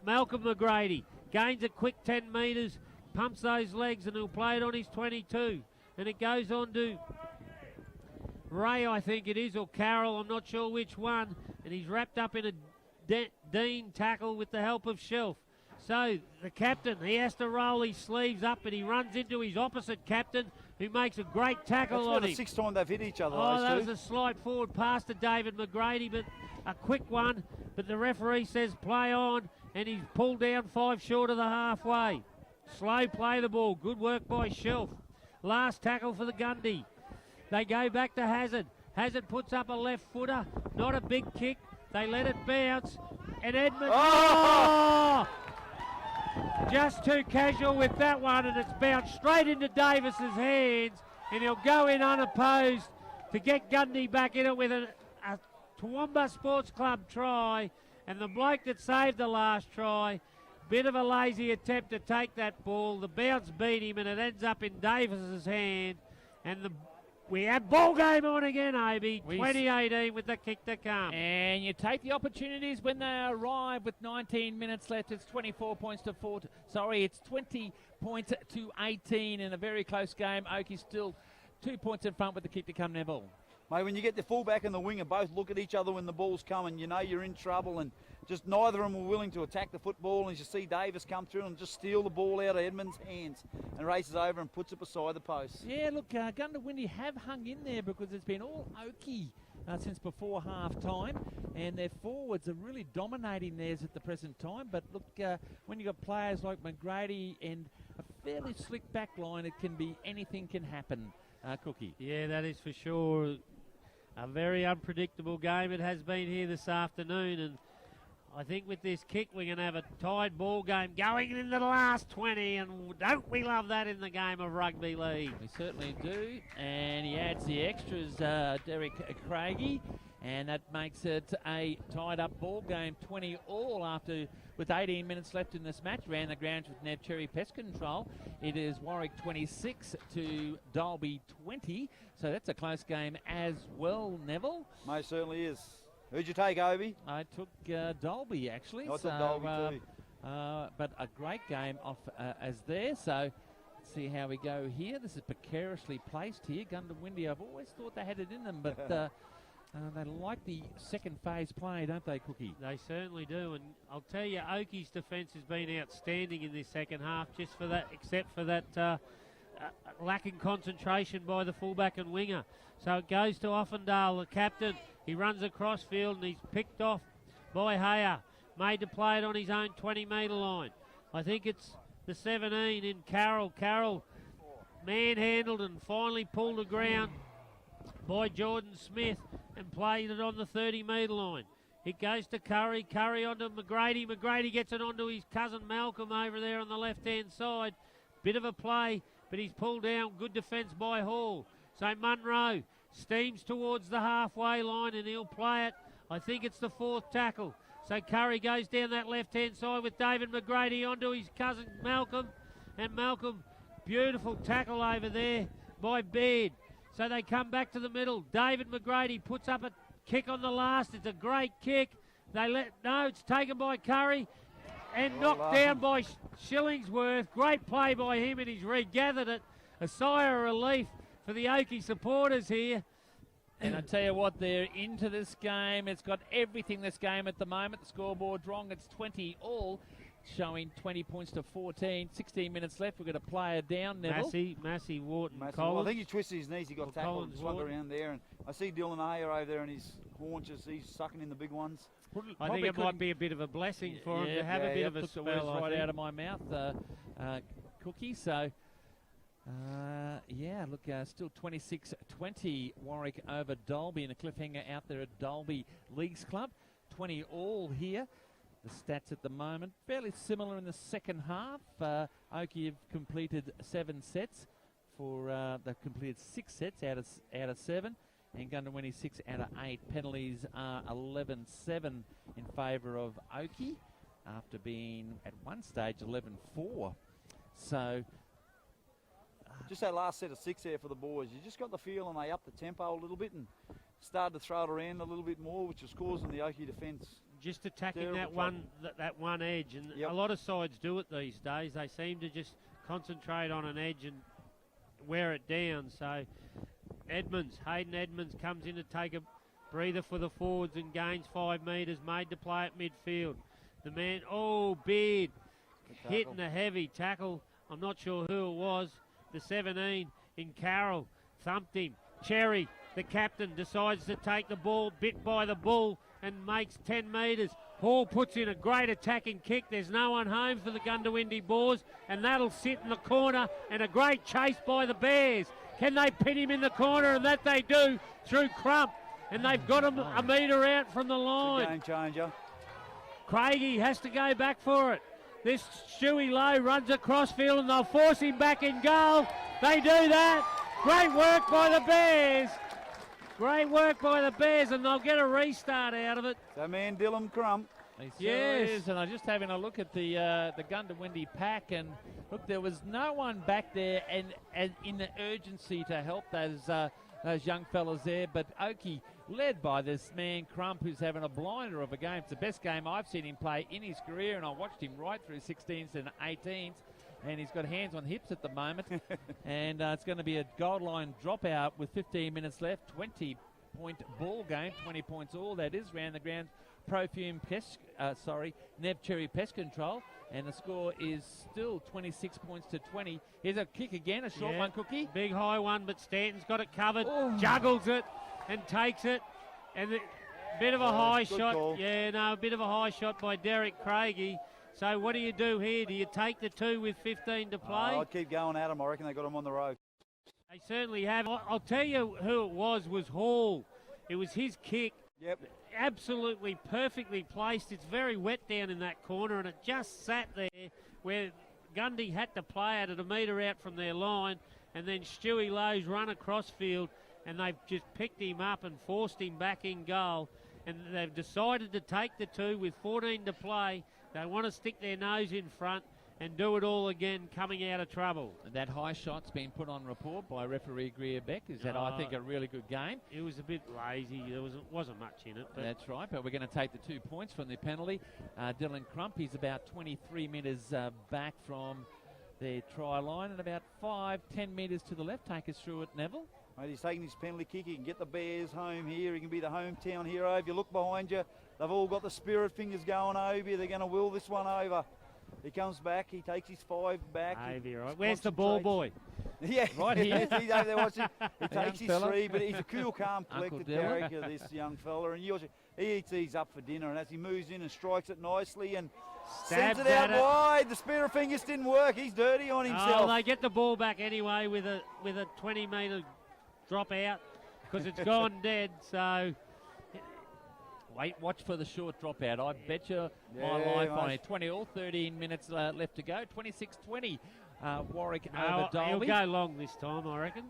Malcolm McGrady gains a quick 10 metres, pumps those legs, and he'll play it on his 22. And it goes on to Ray, I think it is, or Carroll, I'm not sure which one. And he's wrapped up in a Dean tackle with the help of Shelf. So the captain, he has to roll his sleeves up, and he runs into his opposite captain, who makes a great tackle That's on the him. 6th time they've hit each other. Oh, those that two. was a slight forward pass to David McGrady, but a quick one. But the referee says play on, and he's pulled down 5 short of the halfway. Slow play the ball. Good work by Shelf. Last tackle for the Gundy. They go back to Hazard. Hazard puts up a left footer. Not a big kick. They let it bounce. And Edmonds... Oh! Just too casual with that one, and it's bounced straight into Davis's hands, and he'll go in unopposed to get Gundy back in it with a Toowoomba Sports Club try. And the bloke that saved the last try, bit of a lazy attempt to take that ball. The bounce beat him, and it ends up in Davis's hand. And we have ball game on again, Aby. 2018 with the kick to come. And you take the opportunities when they arrive with 19 minutes left. It's 24 points to 4. Sorry, it's 20 points to 18 in a very close game. Oakey still 2 points in front with the kick to come, Neville. Mate, when you get the fullback and the winger both look at each other when the ball's coming, you know you're in trouble, and just neither of them were willing to attack the football. And as you see Davis come through and just steal the ball out of Edmonds' hands and races over and puts it beside the post. Yeah, look, Goondiwindi have hung in there because it's been all Oakey since before half-time, and their forwards are really dominating theirs at the present time. But look, when you've got players like McGrady and a fairly slick back line, it can be anything can happen, Cookie. Yeah, that is for sure. A very unpredictable game it has been here this afternoon, and I think with this kick we're going to have a tied ball game going into the last 20, and don't we love that in the game of rugby league? We certainly do, and he adds the extras, Derek Craigie, and that makes it a tied-up ball game, 20 all with 18 minutes left in this match. Ran the grounds with Nev Cherry Pest Control. It is Warwick 26 to Dalby 20, so that's a close game as well, Neville. Most certainly is. Who'd you take, Obi? I took Dalby, actually. I took Dalby too. But a great game off as there, so let's see how we go here. This is precariously placed here. Goondiwindi, I've always thought they had it in them, but they like the second phase play, don't they, Cookie? They certainly do, and I'll tell you, Oakey's defence has been outstanding in this second half, just for that, except for that lacking concentration by the fullback and winger. So it goes to Offendale, the captain. He runs across field and he's picked off by Hayer. Made to play it on his own 20-metre line. I think it's the 17 in Carroll. Carroll manhandled and finally pulled the ground by Jordan Smith and played it on the 30-metre line. It goes to Curry. Curry onto McGrady. McGrady gets it onto his cousin Malcolm over there on the left-hand side. Bit of a play, but he's pulled down. Good defence by Hall. So Munro steams towards the halfway line and he'll play it. I think it's the fourth tackle. So Curry goes down that left-hand side with David McGrady onto his cousin Malcolm. And Malcolm, beautiful tackle over there by Baird. So they come back to the middle. David McGrady puts up a kick on the last. It's a great kick. It's taken by Curry and knocked down by Shillingsworth. Great play by him, and he's regathered it. A sigh of relief for the Oakey supporters here. And I tell you what, they're into this game. It's got everything, this game at the moment. The scoreboard's wrong. It's 20 all, showing 20 points to 14. 16 minutes left. We're going to play it down, Neville. Massey, Wharton, Collins. Collins. Well, I think he twisted his knees. He got tackled and swung around there. And I see Dylan Ayer over there and his haunches. He's sucking in the big ones. I think it might be a bit of a blessing for him to have a bit of a took spell. The words right out of my mouth, Cookie. So, still 26-20 Warwick over Dalby, and a cliffhanger out there at Dalby Leagues Club. 20 all here. The stats at the moment fairly similar in the second half. Oakey have completed 7 sets. They've completed 6 sets out of 7. And Goondiwindi 6 out of 8. Penalties are 11-7 in favour of Oakey, after being at one stage 11-4. So just that last set of 6 there for the boys. You just got the feel, and they upped the tempo a little bit and started to throw it around a little bit more, which was causing the Oakey defence. Just attacking that one edge, and a lot of sides do it these days. They seem to just concentrate on an edge and wear it down. So Hayden Edmonds comes in to take a breather for the forwards and gains 5 metres, made to play at midfield. The man, Beard, hitting a heavy tackle. I'm not sure who it was. The 17 in Carroll thumped him. Cherry, the captain, decides to take the ball, bit by the bull, and makes 10 metres. Hall puts in a great attacking kick. There's no one home for the Goondiwindi Boars, and that'll sit in the corner, and a great chase by the Bears. Can they pin him in the corner? And that they do through Crump, and they've got him a metre out from the line. Game changer. Craigie has to go back for it. This Stewie Lowe runs across field and they'll force him back in goal. They do that. Great work by the Bears. Great work by the Bears, and they'll get a restart out of it. That man Dylan Crump. Yes, and I'm just having a look at the Goondiwindi pack, and look, there was no one back there and in the urgency to help those young fellas there. But Oakey, led by this man Crump, who's having a blinder of a game. It's the best game I've seen him play in his career, and I watched him right through 16s and 18s. And he's got hands on hips at the moment. And it's going to be a goal line dropout with 15 minutes left. 20-point ball game, 20 points all. That is round the ground. Nev Cherry Pest Control. And the score is still 26 points to 20. Here's a kick again, a short one, Cookie. Big high one, but Stanton's got it covered. Juggles it and takes it. And a bit of a high shot. Call. A bit of a high shot by Derek Craigie. So what do you do here? Do you take the 2 with 15 to play? I'd keep going at him. I reckon they got him on the road. They certainly have. I'll tell you who it was Hall. It was his kick. Yep. absolutely perfectly placed. It's very wet down in that corner, and it just sat there where Goondi had to play it at a metre out from their line, and then Stewie Lowe's run across field, and they've just picked him up and forced him back in goal. And they've decided to take the 2 with 14 to play. They want to stick their nose in front and do it all again coming out of trouble. And that high shot's been put on report by referee Greer Beck. Is that, I think, a really good game? It was a bit lazy. There wasn't much in it. But that's right, but we're going to take the 2 points from the penalty. Dylan Crump, he's about 23 metres back from the try line and about 5-10 metres to the left. Take us through it, Neville. Mate, he's taking his penalty kick. He can get the Bears home here. He can be the hometown hero. If you look behind you, they've all got the spirit fingers going over you. They're going to will this one over. He comes back. He takes his 5 back. Right. Where's the ball boy? Yeah, right here. He's over there watching. He takes his fella. 3, but he's a cool, calm, collected Dylan. character, this young fella. And he eats these up for dinner. And as he moves in and strikes it nicely and sends it out wide, the spirit fingers didn't work. He's dirty on himself. Oh, they get the ball back anyway with a 20-metre drop out because it's gone dead. So watch for the short dropout. I bet you my life on it. 13 minutes left to go. 26-20. Warwick over Dalby. He'll go long this time, I reckon.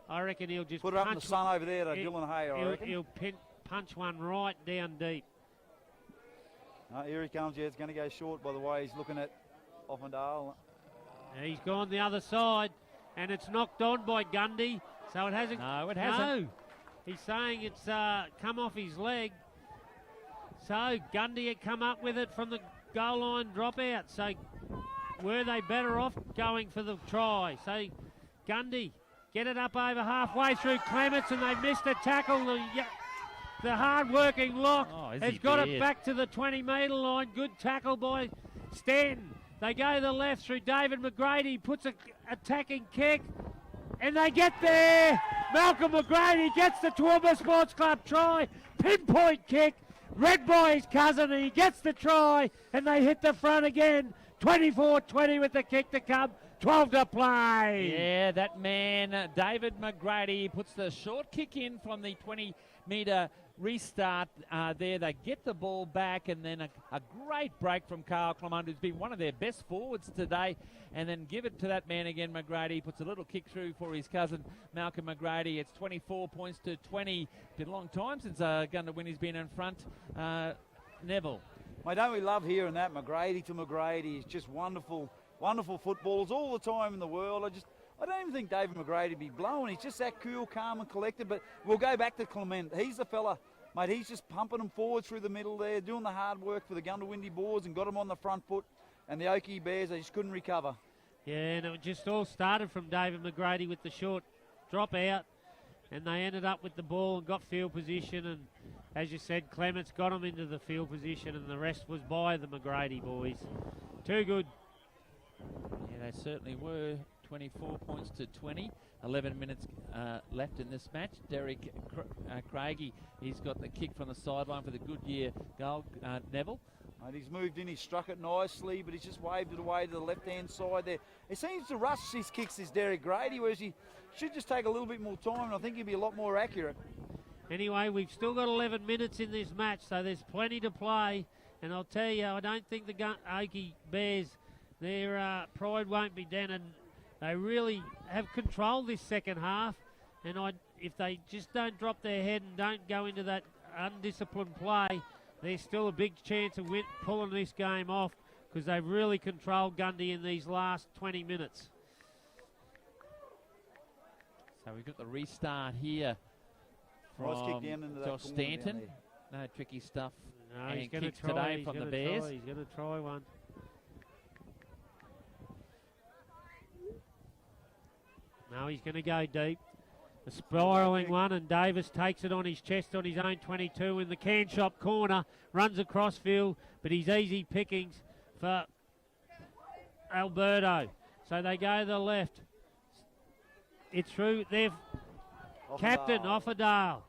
I reckon he'll just put it up in the sun over there to Dylan Hay, I reckon. He'll punch one right down deep. Here he comes. Yeah, it's going to go short by the way he's looking at Offendale. He's gone the other side, and it's knocked on by Goondi. So it hasn't. No, it hasn't. No. He's saying it's come off his leg. So Goondi had come up with it from the goal line dropout. So were they better off going for the try? So Goondi get it up over halfway through Clements, and they missed a tackle. The hard-working lock has got it back to the 20-metre line. Good tackle by Stanton. They go to the left through David McGrady, puts an attacking kick, and they get there. Malcolm McGrady gets the Toowoomba Sports Club try. Pinpoint kick, read by his cousin, and he gets the try, and they hit the front again. 24-20 with the kick to come. 12 to play. Yeah, that man, David McGrady, puts the short kick in from the 20-metre restart there. They get the ball back, and then a great break from Carl Clement, who's been one of their best forwards today, and then give it to that man again, McGrady. Puts a little kick through for his cousin, Malcolm McGrady. It's 24 points to 20. Been a long time since Goondiwindi's been in front. Neville. Mate, don't we love hearing that? McGrady to McGrady. He's just wonderful, wonderful footballers all the time in the world. I don't even think David McGrady would be blown. He's just that cool, calm and collected. But we'll go back to Clement. He's the fella, mate. He's just pumping them forward through the middle there, doing the hard work for the Goondiwindi boys and got them on the front foot. And the Oakey Bears, they just couldn't recover. Yeah, and it just all started from David McGrady with the short drop out. And they ended up with the ball and got field position. And as you said, Clements got them into the field position, and the rest was by the McGrady boys. Too good. Yeah, they certainly were. 24 points to 20. 11 minutes left in this match. Derek Craigie, he's got the kick from the sideline for the Goodyear goal. Neville. And he's moved in, he's struck it nicely, but he's just waved it away to the left-hand side there. He seems to rush his kicks, this Derek Grady, whereas he should just take a little bit more time, and I think he'd be a lot more accurate. Anyway, we've still got 11 minutes in this match, so there's plenty to play. And I'll tell you, I don't think the Oakey Bears, their pride won't be dented. They really have controlled this second half, and if they just don't drop their head and don't go into that undisciplined play, there's still a big chance of pulling this game off, because they've really controlled Goondi in these last 20 minutes. So we've got the restart here from Josh Stanton. No tricky stuff. No, and kicks today from the Bears. He's going to try one. No, he's going to go deep. A spiralling one, and Davis takes it on his chest on his own 22 in the can shop corner. Runs across field, but he's easy pickings for Alberto. So they go to the left. It's through their captain, Offerdale.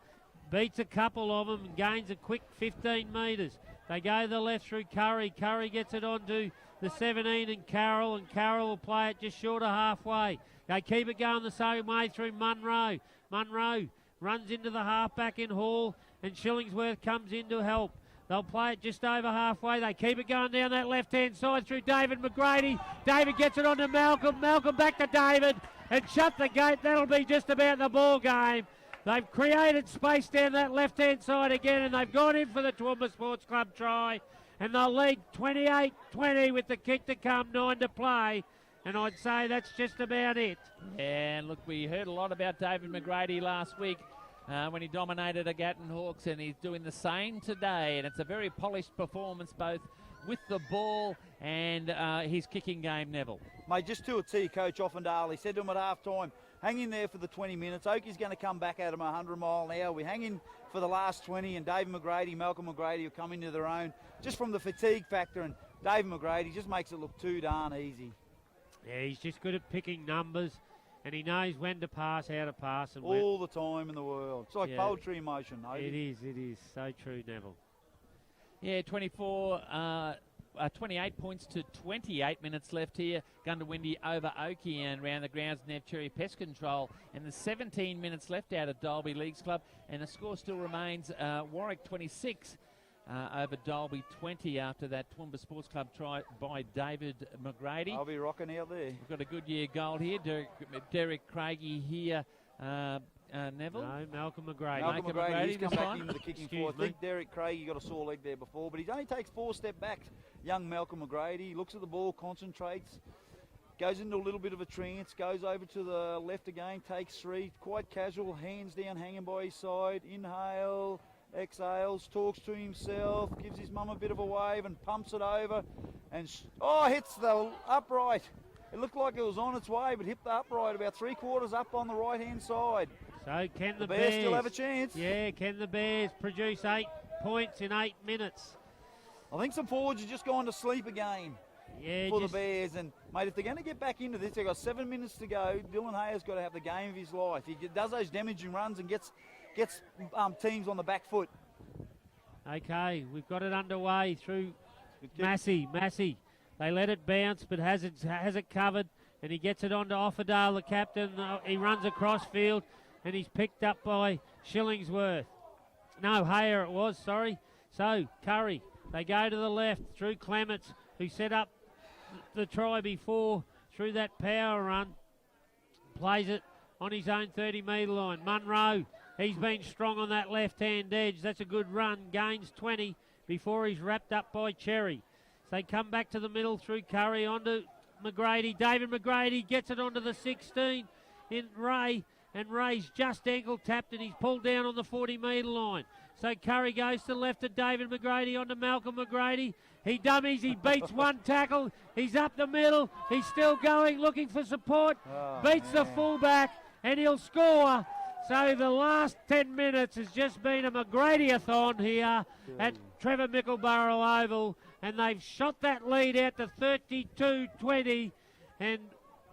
Beats a couple of them and gains a quick 15 metres. They go to the left through Curry. Curry gets it onto the 17 and Carroll will play it just short of halfway. They keep it going the same way through Munro. Munro runs into the halfback in Hall, and Shillingsworth comes in to help. They'll play it just over halfway. They keep it going down that left-hand side through David McGrady. David gets it on to Malcolm. Malcolm back to David and shut the gate. That'll be just about the ball game. They've created space down that left-hand side again, and they've gone in for the Toowoomba Sports Club try. And they'll lead 28-20 with the kick to come, 9 to play. And I'd say that's just about it. And look, we heard a lot about David McGrady last week when he dominated a Gatton Hawks, and he's doing the same today. And it's a very polished performance, both with the ball and his kicking game, Neville. Mate, just to a T, Coach Offendale. He said to him at half-time, hang in there for the 20 minutes. Oakey's going to come back at him 100 mile an hour. We hang in for the last 20, and David McGrady, Malcolm McGrady will come into their own just from the fatigue factor. And David McGrady just makes it look too darn easy. Yeah, he's just good at picking numbers, and he knows when to pass, how to pass. And all the time in the world. It's like poetry in motion, It is. So true, Neville. Yeah, 28 points to 28 minutes left here. Goondiwindi over Oakey, and round the grounds Nev Cherry Pest Control. And there's 17 minutes left out of Dalby Leagues Club, and the score still remains Warwick 26 over Dalby 20 after that Toowoomba Sports Club try by David McGrady. I'll be rocking out there. We've got a good year goal here. Derek Craigie here. Neville? No, Malcolm McGrady. Malcolm McGrady, he's come back into the kicking Excuse forward. I me. think Derek Craigie got a sore leg there before, but he only takes 4 step back. Young Malcolm McGrady, he looks at the ball, concentrates, goes into a little bit of a trance, goes over to the left again, takes 3, quite casual, hands down, hanging by his side, inhale, exhales, talks to himself, gives his mum a bit of a wave and pumps it over, and hits the upright. It looked like it was on its way, but hit the upright about 3/4 up on the right-hand side. So can the Bears still have a chance. Yeah, can the Bears produce 8 points in 8 minutes? I think some forwards are just going to sleep again for the Bears. And, mate, if they're going to get back into this, they've got 7 minutes to go. Dylan Hayer's got to have the game of his life. He does those damaging runs and gets teams on the back foot. Okay, we've got it underway through Massey. They let it bounce, but has it covered, and he gets it on to Offerdale, the captain. He runs across field, and he's picked up by Shillingsworth. No, Hayer it was, sorry. So, Curry, they go to the left through Clements, who set up the try before through that power run. Plays it on his own 30-metre line. Munro, he's been strong on that left-hand edge. That's a good run. Gains 20 before he's wrapped up by Cherry. So they come back to the middle through Curry onto McGrady. David McGrady gets it onto the 16 in Ray. And Ray's just ankle tapped, and he's pulled down on the 40-metre line. So Curry goes to the left of David McGrady onto Malcolm McGrady. He dummies, he beats one tackle. He's up the middle. He's still going, looking for support. Beats the fullback, and he'll score. So the last 10 minutes has just been a McGrady-a-thon here at Trevor Mickleborough Oval. And they've shot that lead out to 32-20. And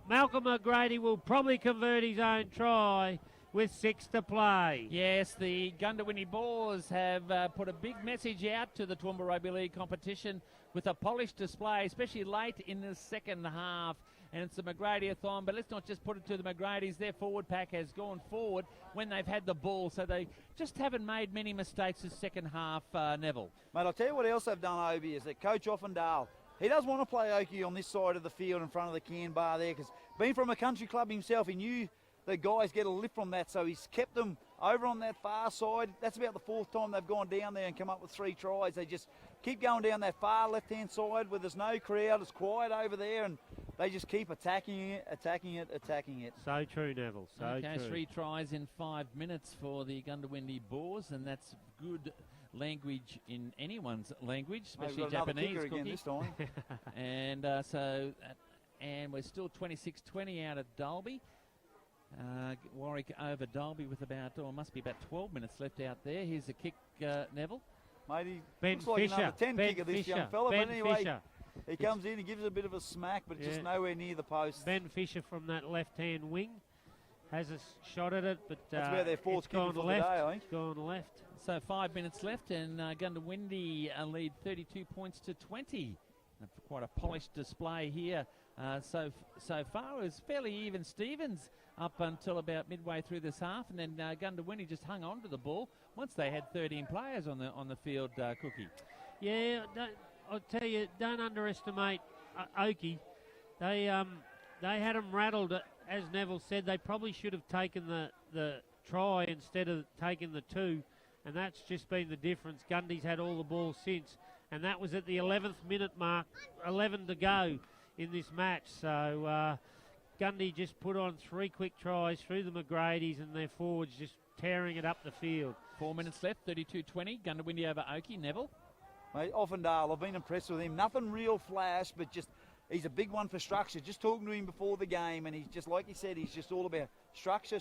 Malcolm McGrady will probably convert his own try with 6 to play. Yes, the Goondiwindi Boars have put a big message out to the Toowoomba Rugby League competition with a polished display, especially late in the second half. And it's a McGrady-a-thon, but let's not just put it to the McGradys. Their forward pack has gone forward when they've had the ball, so they just haven't made many mistakes this second half, Neville. Mate, I'll tell you what else they've done, Obi, is that Coach Offendale, he does want to play Oakey on this side of the field in front of the can bar there, because being from a country club himself, he knew the guys get a lift from that, so he's kept them over on that far side. That's about the 4th time they've gone down there and come up with 3 tries. They just keep going down that far left-hand side where there's no crowd. It's quiet over there, and they just keep attacking it. So true, Neville. So true. 3 tries in 5 minutes for the Goondiwindi Boars, and that's good language in anyone's language, especially Japanese. Again this time. And and we're still 26-20 out of Dalby. Warwick over Dalby with about, must be about 12 minutes left out there. Here's a kick, Neville. Mate, he Ben looks like Fisher. a number 10 Ben kicker, this Fisher. young fella. Ben But anyway, Fisher. he comes in, he gives it a bit of a smack, but just nowhere near the post. Ben Fisher from that left-hand wing has a shot at it, but that's about their 4th it's kicker gone for left. the day, I think. It's gone left. So 5 minutes left, and Goondiwindi lead 32 points to 20. Quite a polished display here So far, it was fairly even Stevens up until about midway through this half, and then Goondiwindi just hung on to the ball once they had 13 players on the field. Cookie. Yeah, I'll tell you, don't underestimate Oakey. They had them rattled. As Neville said, they probably should have taken the try instead of taking the 2, and that's just been the difference. Gundy's had all the ball since, and that was at the 11th minute mark, 11 to go in this match. So Goondy just put on 3 quick tries through the McGrady's, and their forwards just tearing it up the field. 4 minutes left, 32-20. Goondiwindi over Oakey. Neville? Mate, Offendale, I've been impressed with him. Nothing real flash, but just he's a big one for structure. Just talking to him before the game, and he's just, like he said, he's just all about structure.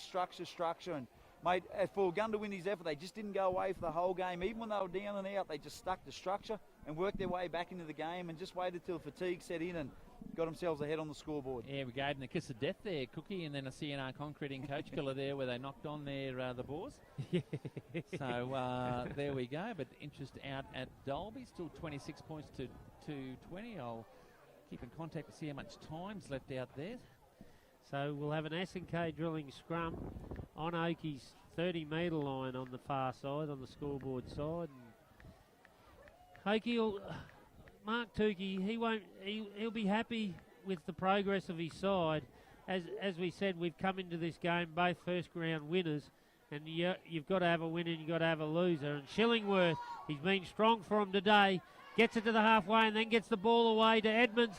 And, mate, for Goondiwindi's effort, they just didn't go away for the whole game. Even when they were down and out, they just stuck to structure and worked their way back into the game and just waited till fatigue set in and got themselves ahead on the scoreboard. Yeah, we gave them the kiss of death there, Cookie, and then a CNR concreting coach killer there where they knocked on their the Boars. So there we go. But interest out at Dolby, still 26 points to 20. I'll keep in contact to see how much time's left out there. So we'll have an S&K drilling scrum on Oakey's 30-metre line on the far side, on the scoreboard side. And Oakey will, Mark Tukey, he'll be happy with the progress of his side. As we said, we've come into this game both first round winners, and you've got to have a winner and you've got to have a loser. And Shillingworth, he's been strong for him today, gets it to the halfway and then gets the ball away to Edmonds.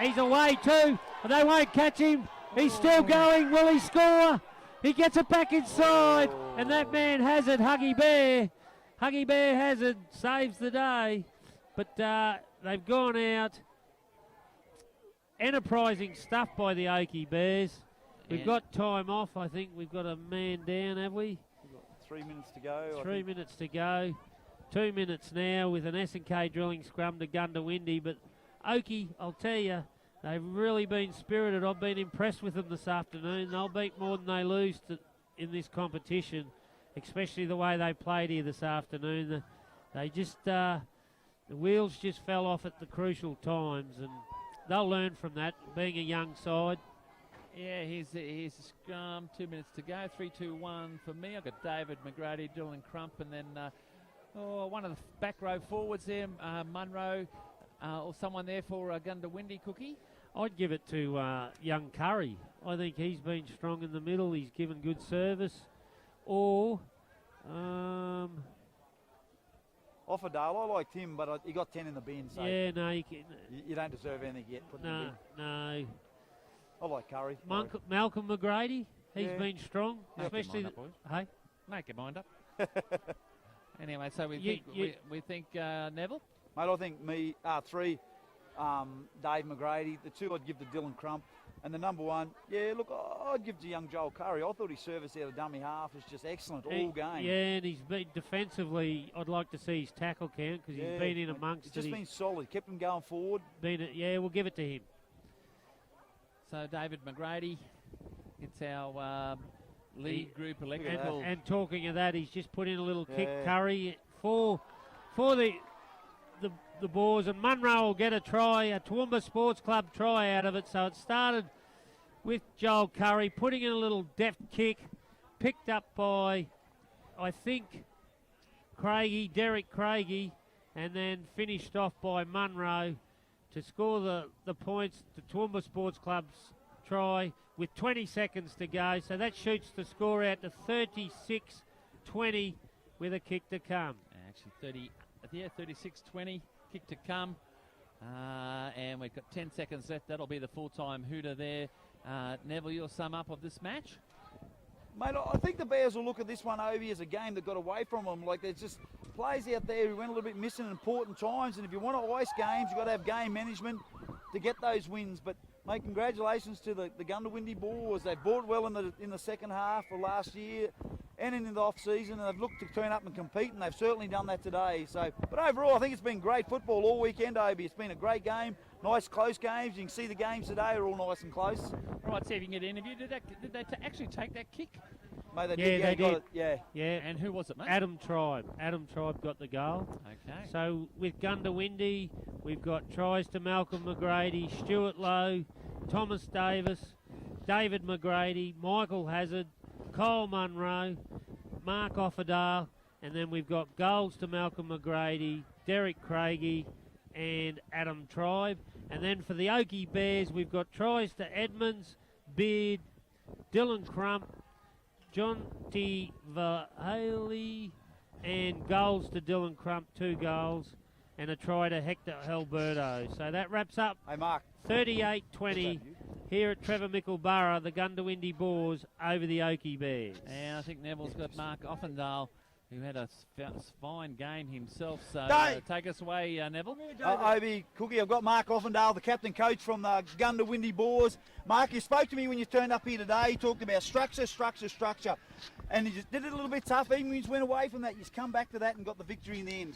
He's away too, but they won't catch him. He's still going. Will he score? He gets it back inside, and that man has it, Huggy Bear. Huggy Bear has it, saves the day. But they've gone out. Enterprising stuff by the Oakey Bears. We've got time off. I think we've got a man down, have we? We've got 3 minutes to go. 3 minutes to go. 2 minutes now with an S&K drilling scrum to Goondiwindi. But Oakey, I'll tell you, they've really been spirited. I've been impressed with them this afternoon. They'll beat more than they lose in this competition, especially the way they played here this afternoon. They just, the wheels just fell off at the crucial times, and they'll learn from that, being a young side. Yeah, here's the scrum. 2 minutes to go. 3-2-1 for me. I've got David McGrady, Dylan Crump, and then one of the back row forwards there, Munro, or someone there for Goondiwindi, Cookie. I'd give it to young Curry. I think he's been strong in the middle. He's given good service. Or Offendale, I liked him, but he got 10 in the bin, so yeah, no, you don't deserve anything yet. no. I like Curry. Malcolm McGrady, he's been strong, especially. Hey, make your mind up. Anyway, so we think Neville. Mate, I think 3, Dave McGrady. The 2 I'd give to Dylan Crump. And the number 1, look, I'd give to young Joel Curry. I thought his service out of dummy half was just excellent all game. Yeah, and he's been defensively, I'd like to see his tackle count because he's been in amongst it. He's just been solid, kept him going forward. We'll give it to him. So David McGrady, it's our lead group electrical. And talking of that, he's just put in a little kick, Curry, for the Boars, and Munro will get a try, a Toowoomba Sports Club try out of it. So it started with Joel Curry putting in a little deft kick, picked up by, I think, Derek Craigie, and then finished off by Munro to score the points to Toowoomba Sports Club's try with 20 seconds to go. So that shoots the score out to 36-20 with a kick to come. Actually, 36-20. Kick to come, and we've got 10 seconds left. That'll be the full-time hooter there. Neville, your sum up of this match? Mate, I think the Bears will look at this one, Ovi, as a game that got away from them. Like, there's just players out there who went a little bit missing at important times, and if you want to ice games, you've got to have game management to get those wins. But, mate, congratulations to the Goondiwindi Boars. They bought well in the second half of last year and in the off-season, and they've looked to turn up and compete, and they've certainly done that today. So, but overall, I think it's been great football all weekend, Obi. It's been a great game. nice close games. You can see the games today are all nice and close. Right, see if you can get an interview. Did they actually take that kick? Mate, they Yeah, did. they Got did. it. Yeah. Yeah. And who was it, mate? Adam Tribe. Adam Tribe got the goal. Okay. So with Goondiwindi, we've got tries to Malcolm McGrady, Stuart Lowe, Thomas Davis, David McGrady, Michael Hazard, Kyle Munro, Mark Offerdale, and then we've got goals to Malcolm McGrady, Derek Craigie, and Adam Tribe. And then for the Oakey Bears, we've got tries to Edmonds, Beard, Dylan Crump, John T. Vahaley, and goals to Dylan Crump, 2 goals, and a try to Hector Alberto. So that wraps up Hey, Mark. 38-20 here at Trevor Mickleborough, the Goondiwindi Boars over the Oakey Bears. And I think Neville's got Mark Offendale, who had a fine game himself. So Dave! take us away, Neville. Obi, Cookie, I've got Mark Offendale, the captain coach from the Goondiwindi Boars. Mark, you spoke to me when you turned up here today. You talked about structure. And you just did it a little bit tough. Even when you went away from that, you just come back to that and got the victory in the end.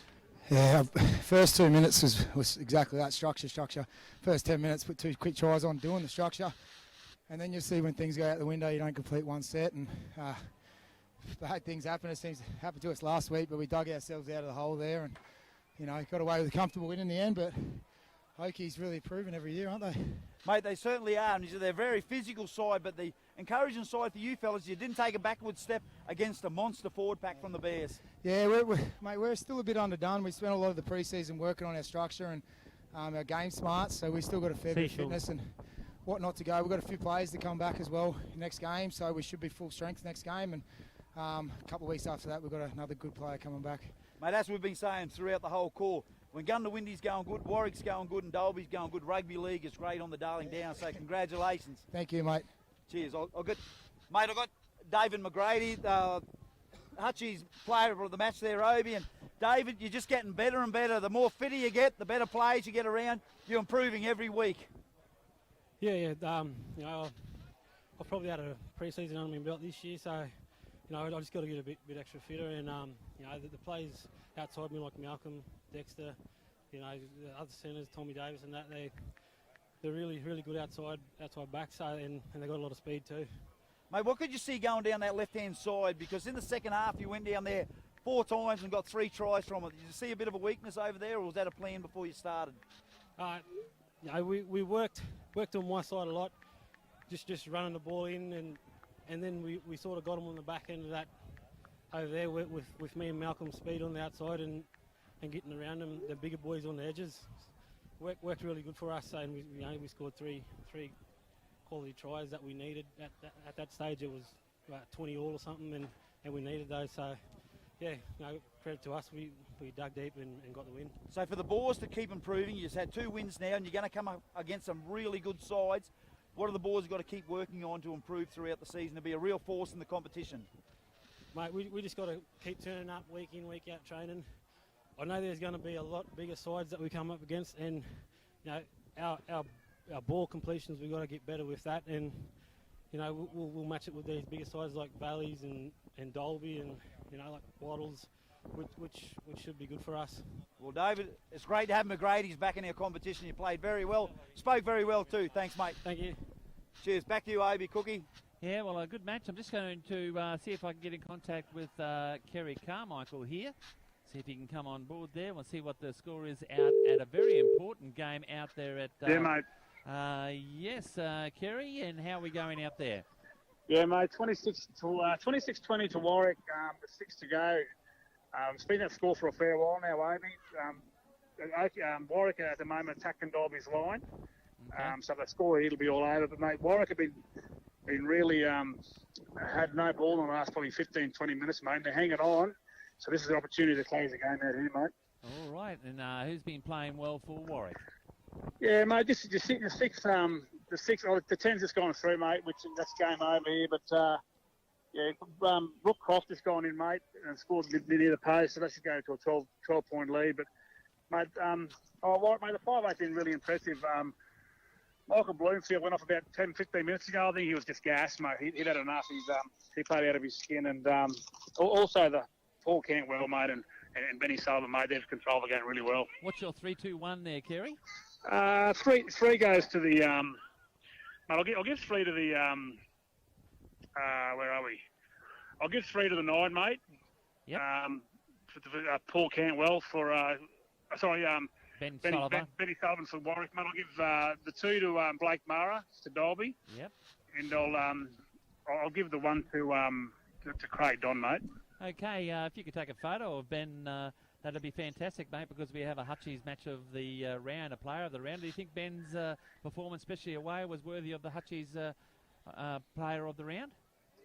Yeah, first 2 minutes was exactly that, structure. First 10 minutes, put 2 quick tries on doing the structure. And then you see when things go out the window, you don't complete one set. And bad things happen. It seems to happen to us last week, but we dug ourselves out of the hole there and, got away with a comfortable win in the end. But Oakey's really improving every year, aren't they? Mate, they certainly are. And they're a very physical side, but the encouraging side for you fellas, you didn't take a backward step against a monster forward pack from the Bears. Yeah, we're still a bit underdone. We spent a lot of the pre-season working on our structure and our game smarts, so we still got a fair bit of fitness and whatnot to go. We've got a few players to come back as well next game, so we should be full strength next game. And a couple of weeks after that, we've got another good player coming back. Mate, as we've been saying throughout the whole call, when Goondiwindi's going good, Warwick's going good, and Dolby's going good, rugby league is great on the Darling Downs. So congratulations. Thank you, mate. Cheers. I've got David McGrady, Hutchie's player of the match there, Obi. And David, you're just getting better and better. The more fitter you get, the better players you get around. You're improving every week. Yeah. I've probably had a pre-season under my belt this year, so I just got to get a bit extra fitter. And the players outside me like Malcolm, Dexter, the other centres, Tommy Davis, and that they're really good outside backs. So and they got a lot of speed too. Mate, what could you see going down that left-hand side? Because in the second half, you went down there 4 times and got 3 tries from it. Did you see a bit of a weakness over there, or was that a plan before you started? We worked on my side a lot, just running the ball in, and then we sort of got them on the back end of that over there with me and Malcolm's speed on the outside and getting around them, the bigger boys on the edges. Worked really good for us, and we scored three quality tries that we needed. At that stage, it was about 20 all or something, and we needed those. So, yeah, credit to us. We dug deep and got the win. So for the Boars to keep improving, you just had 2 wins now, and you're going to come up against some really good sides. What are the Boars got to keep working on to improve throughout the season to be a real force in the competition? Mate, we just got to keep turning up week in, week out training. I know there's going to be a lot bigger sides that we come up against, and our ball completions, we've got to get better with that, and we'll match it with these bigger sides like Valleys and Dolby and like Waddles, which should be good for us. Well, David, it's great to have McGrady's back in our competition. You played very well, spoke very well too. Thanks, mate. Thank you. Cheers. Back to you, Obi. Cookie. Yeah, well, a good match. I'm just going to see if I can get in contact with Kerry Carmichael here. See if he can come on board there. We'll see what the score is out at a very important game out there at... Yeah, mate. Yes, Kerry, and how are we going out there? Yeah, mate, 26-20 to Warwick, with 6 to go. It's been that score for a fair while now, Obi. Warwick at the moment attacking Dolby's line. Okay. So the score here will be all over. But, mate, Warwick have been really had no ball in the last probably 15, 20 minutes, mate. They're hanging on. So this is an opportunity to close the game out here, mate. All right, and who's been playing well for Warwick? Yeah, mate, the 10's just gone through, mate, that's game over here. But, Brooke Croft has gone in, mate, and scored near the post, so that should go to a 12-point lead. But, mate, Warwick, mate, the 5-8's been really impressive. Michael Bloomfield went off about 10, 15 minutes ago. I think he was just gassed, mate. He'd had enough. He played out of his skin. And also the Paul Cantwell, mate, and Benny Sullivan, mate, they've controlled the game really well. What's your 3-2-1 there, Kerry? Three goes to the. Mate, I'll give 3 to the. Where are we? I'll give 3 to the 9, mate. Yep. For Paul Cantwell for. Ben Benny Sullivan. For Warwick, mate. I'll give the 2 to Blake Mara to Dolby. Yep. And I'll give the 1 to Craig Don, mate. Okay, if you could take a photo of Ben, that'd be fantastic, mate, because we have a Hutchies match of the round, a player of the round. Do you think Ben's performance, especially away, was worthy of the Hutchies player of the round?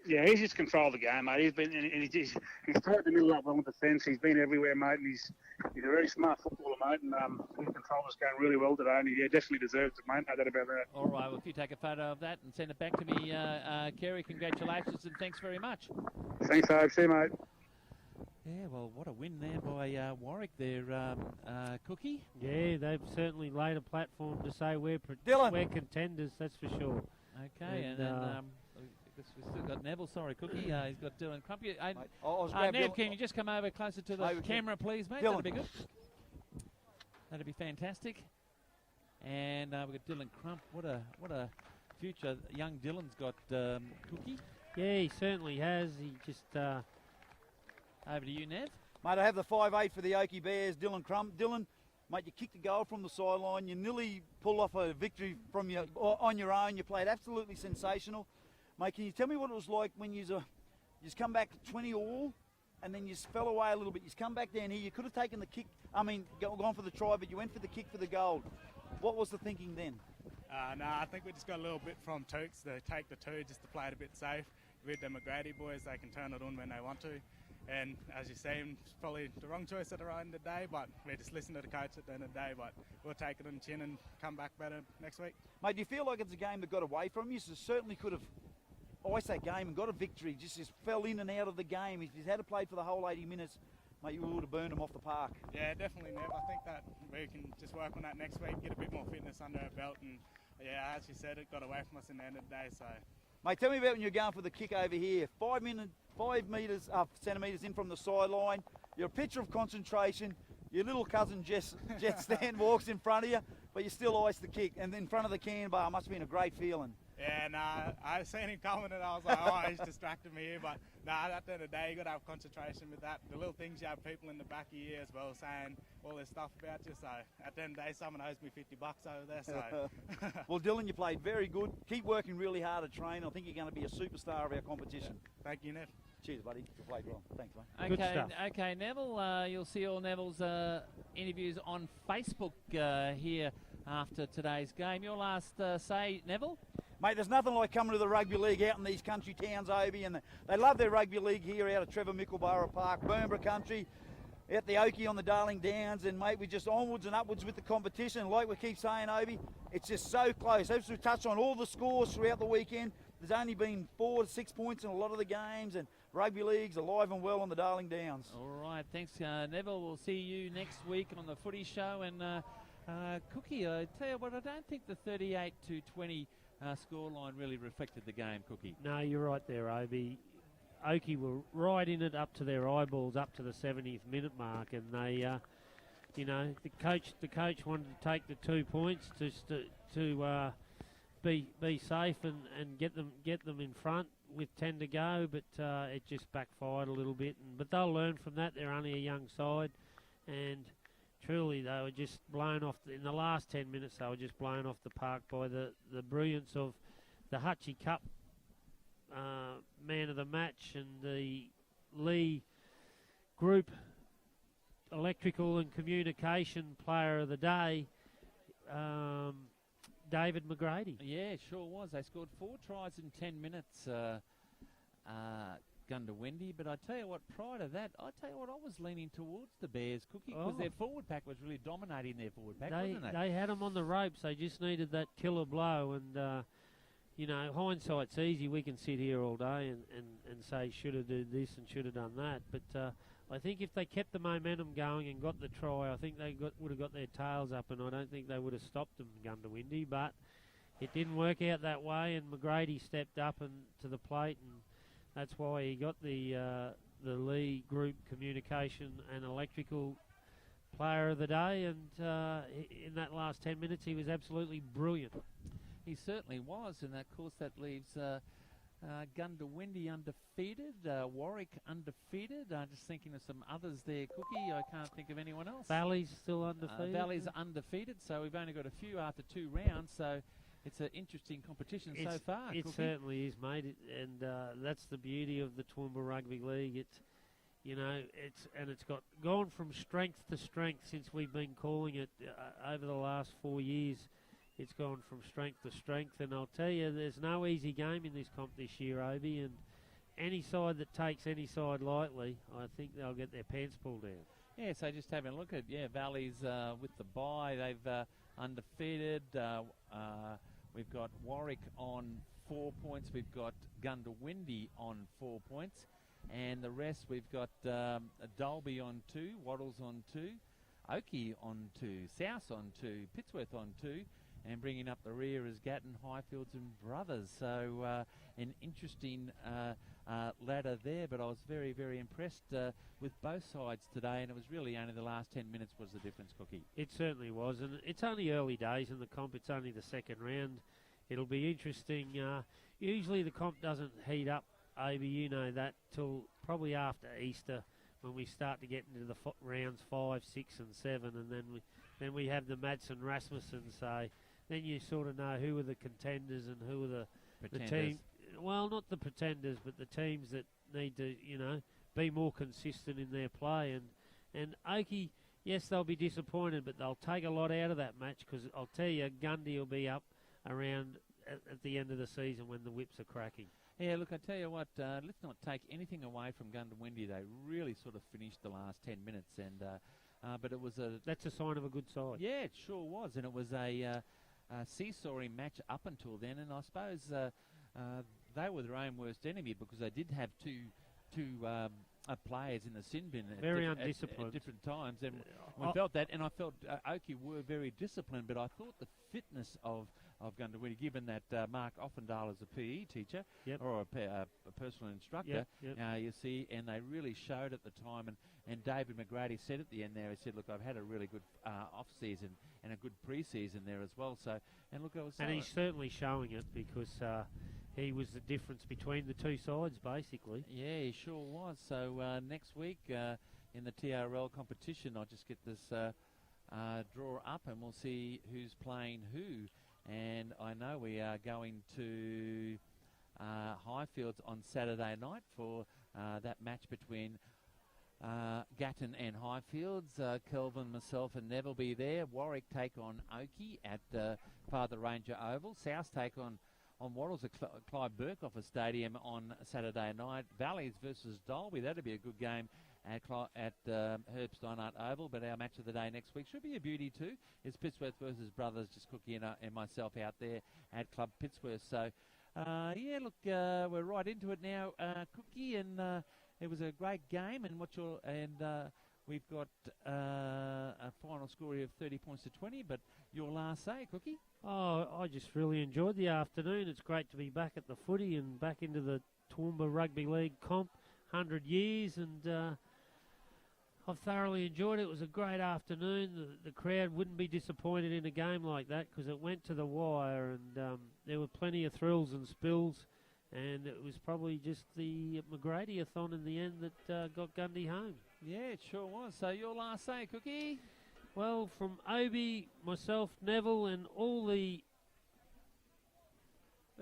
Yeah, he's just controlled the game, mate. He's been, and he's taught the middle up well with defence. He's been everywhere, mate, and he's a very smart footballer, mate, and he controlled this game really well today, and he definitely deserves it, mate. No doubt about that. All right, well, if you take a photo of that and send it back to me, Kerry, congratulations and thanks very much. Thanks, Hope. See you, mate. Yeah, well, what a win there by Warwick there, Cookie. Yeah, they've certainly laid a platform to say we're contenders, that's for sure. Okay, and then we've still got Neville. Sorry, Cookie. He's got Dylan Crump. Nev, can you just come over closer to the camera, please, mate? Dylan. That'd be good. That'd be fantastic. And we've got Dylan Crump. What a future young Dylan's got, Cookie. Yeah, he certainly has. He just... Over to you, Nev. Mate, I have the 5'8" for the Oakey Bears, Dylan Crump. Dylan, mate, you kicked a goal from the sideline. You nearly pulled off a victory from on your own. You played absolutely sensational. Mate, can you tell me what it was like when you just come back 20 all and then you fell away a little bit? You come back down here. You could have taken the kick. I mean, gone for the try, but you went for the kick for the goal. What was the thinking then? No, I think we just got a little bit from Tooks to take the 2 just to play it a bit safe. With the McGrady boys, they can turn it on when they want to. And as you say, it's probably the wrong choice at the end of the day, but we just listen to the coach at the end of the day. But we'll take it on the chin and come back better next week. Mate, do you feel like it's a game that got away from you? So certainly could have iced that game and got a victory. Just fell in and out of the game. If you had played for the whole 80 minutes, mate, you would have burned them off the park. Yeah, definitely, Nev. I think that we can just work on that next week, get a bit more fitness under our belt. And yeah, as you said, it got away from us in the end of the day. So, mate, tell me about when you're going for the kick over here. 5 centimetres in from the sideline. You're a picture of concentration. Your little cousin Jet Stan walks in front of you, but you still ice the kick. And in front of the can bar, must have been a great feeling. Yeah, I seen him coming and I was like, oh, he's distracted me here. But at the end of the day, you got to have concentration with that. The little things, you have people in the back of your ear as well saying all this stuff about you. So at the end of the day, someone owes me $50 over there. So. Well, Dylan, you played very good. Keep working really hard at train. I think you're going to be a superstar of our competition. Yeah. Thank you, Nev. Cheers, buddy. You played well. Thanks, mate. Okay, Neville. You'll see all Neville's interviews on Facebook here after today's game. Your last say, Neville? Mate, there's nothing like coming to the rugby league out in these country towns, Obi, and they love their rugby league here out of Trevor Mickleborough Park, Boombra country, out the Oakey on the Darling Downs, and mate, we're just onwards and upwards with the competition. Like we keep saying, Obi, it's just so close. As we touched on all the scores throughout the weekend, there's only been 4 to 6 points in a lot of the games, and rugby league's alive and well on the Darling Downs. All right, thanks, Neville. We'll see you next week on the Footy Show, and Cookie, I tell you what, I don't think the 38-20 scoreline really reflected the game, Cookie. No, you're right there, Obi. Oakey were right in it up to their eyeballs, up to the 70th minute mark, and they, the coach wanted to take the 2 points just to be safe and get them in front with 10 to go, but it just backfired a little bit. But they'll learn from that. They're only a young side, and truly, they were just blown off. In the last 10 minutes, they were just blown off the park by the brilliance of the Hutchie Cup man of the match and the Lee Group electrical and communication player of the day, David McGrady. Yeah, it sure was. They scored 4 tries in 10 minutes. Goondiwindi, but I tell you what, prior to that, I was leaning towards the Bears, Cookie, because their forward pack was really dominating their forward pack, wasn't it? They had them on the ropes. They just needed that killer blow, and hindsight's easy. We can sit here all day and say should have done this and should have done that, but I think if they kept the momentum going and got the try, I think they would have got their tails up, and I don't think they would have stopped them, Goondiwindi, but it didn't work out that way, and McGrady stepped up and to the plate, and that's why he got the Lee Group Communication and Electrical player of the day, and in that last 10 minutes he was absolutely brilliant. He certainly was, and of course that leaves Goondiwindi undefeated, Warwick undefeated. Just thinking of some others there, Cookie. I can't think of anyone else. Valley's still undefeated. Valley's undefeated, so we've only got a few after 2 rounds, so it's an interesting competition so far. It Cookie. certainly is, mate, and that's the beauty of the Toowoomba Rugby League. It's, you know, it's gone from strength to strength since we've been calling it over the last 4 years. It's gone from strength to strength, and I'll tell you, there's no easy game in this comp this year, Obi, and any side that takes any side lightly, I think they'll get their pants pulled down. Yeah, so just having a look at, Valley's with the bye, they've undefeated. We've got Warwick on 4 points. We've got Goondiwindi on 4 points. And the rest, we've got Dalby on 2, Waddles on 2, Oakey on 2, South on 2, Pittsworth on 2, and bringing up the rear is Gatton, Highfields and Brothers. So an interesting ladder there, but I was very, very impressed with both sides today, and it was really only the last 10 minutes was the difference, Cookie. It certainly was, and it's only early days in the comp. It's only the second round. It'll be interesting. Usually the comp doesn't heat up, Obi, you know that, till probably after Easter, when we start to get into the rounds 5, 6 and 7, and then we have the Madsen Rasmussen, so then you sort of know who are the contenders and who are the team. Well, not the pretenders, but the teams that need to, you know, be more consistent in their play. And Oakey, yes, they'll be disappointed, but they'll take a lot out of that match, because I'll tell you, Gundy will be up around at the end of the season when the whips are cracking. Yeah, look, I tell you what, let's not take anything away from Goondiwindi. They really sort of finished the last 10 minutes, and but it was that's a sign of a good side. Yeah, it sure was, and it was a seesawing match up until then, and I suppose they were their own worst enemy, because they did have two players in the sin bin at different times, and we felt that, and I felt Oakey were very disciplined, but I thought the fitness of Goondiwindi, given that Mark Offendale is a PE teacher or a personal instructor, you see, and they really showed at the time, and David McGrady said at the end there, he said, look, I've had a really good off-season and a good pre-season there as well, so, and look, I was... And he's certainly showing it, because he was the difference between the two sides, basically. Yeah, he sure was. So next week in the TRL competition, I'll just get this draw up, and we'll see who's playing who. And I know we are going to Highfields on Saturday night for that match between Gatton and Highfields. Kelvin, myself and Neville be there. Warwick take on Oakey at Father Ranger Oval. South take on Waddles at Clive Burkoffer Stadium on Saturday night. Valleys versus Dalby, that'll be a good game at Herb Steinhardt Oval. But our match of the day next week should be a beauty too. It's Pittsworth versus Brothers, just Cookie and myself out there at Club Pittsworth. So yeah, look, we're right into it now, Cookie, and it was a great game. And we've got a final score here of 30 points to 20. But your last say, Cookie? Oh, I just really enjoyed the afternoon. It's great to be back at the footy and back into the Toowoomba Rugby League comp, 100 years, and I've thoroughly enjoyed it. It was a great afternoon. The crowd wouldn't be disappointed in a game like that, because it went to the wire, and there were plenty of thrills and spills, and it was probably just the McGrady-a-thon in the end that got Gundy home. Yeah, it sure was. So your last say, Cookie? Well, from Obi, myself, Neville, and all the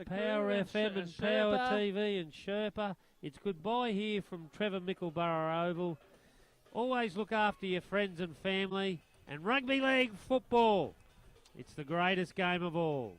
Power FM and Power TV and Sherpa, it's goodbye here from Trevor Mickleborough Oval. Always look after your friends and family, and rugby league football. It's the greatest game of all.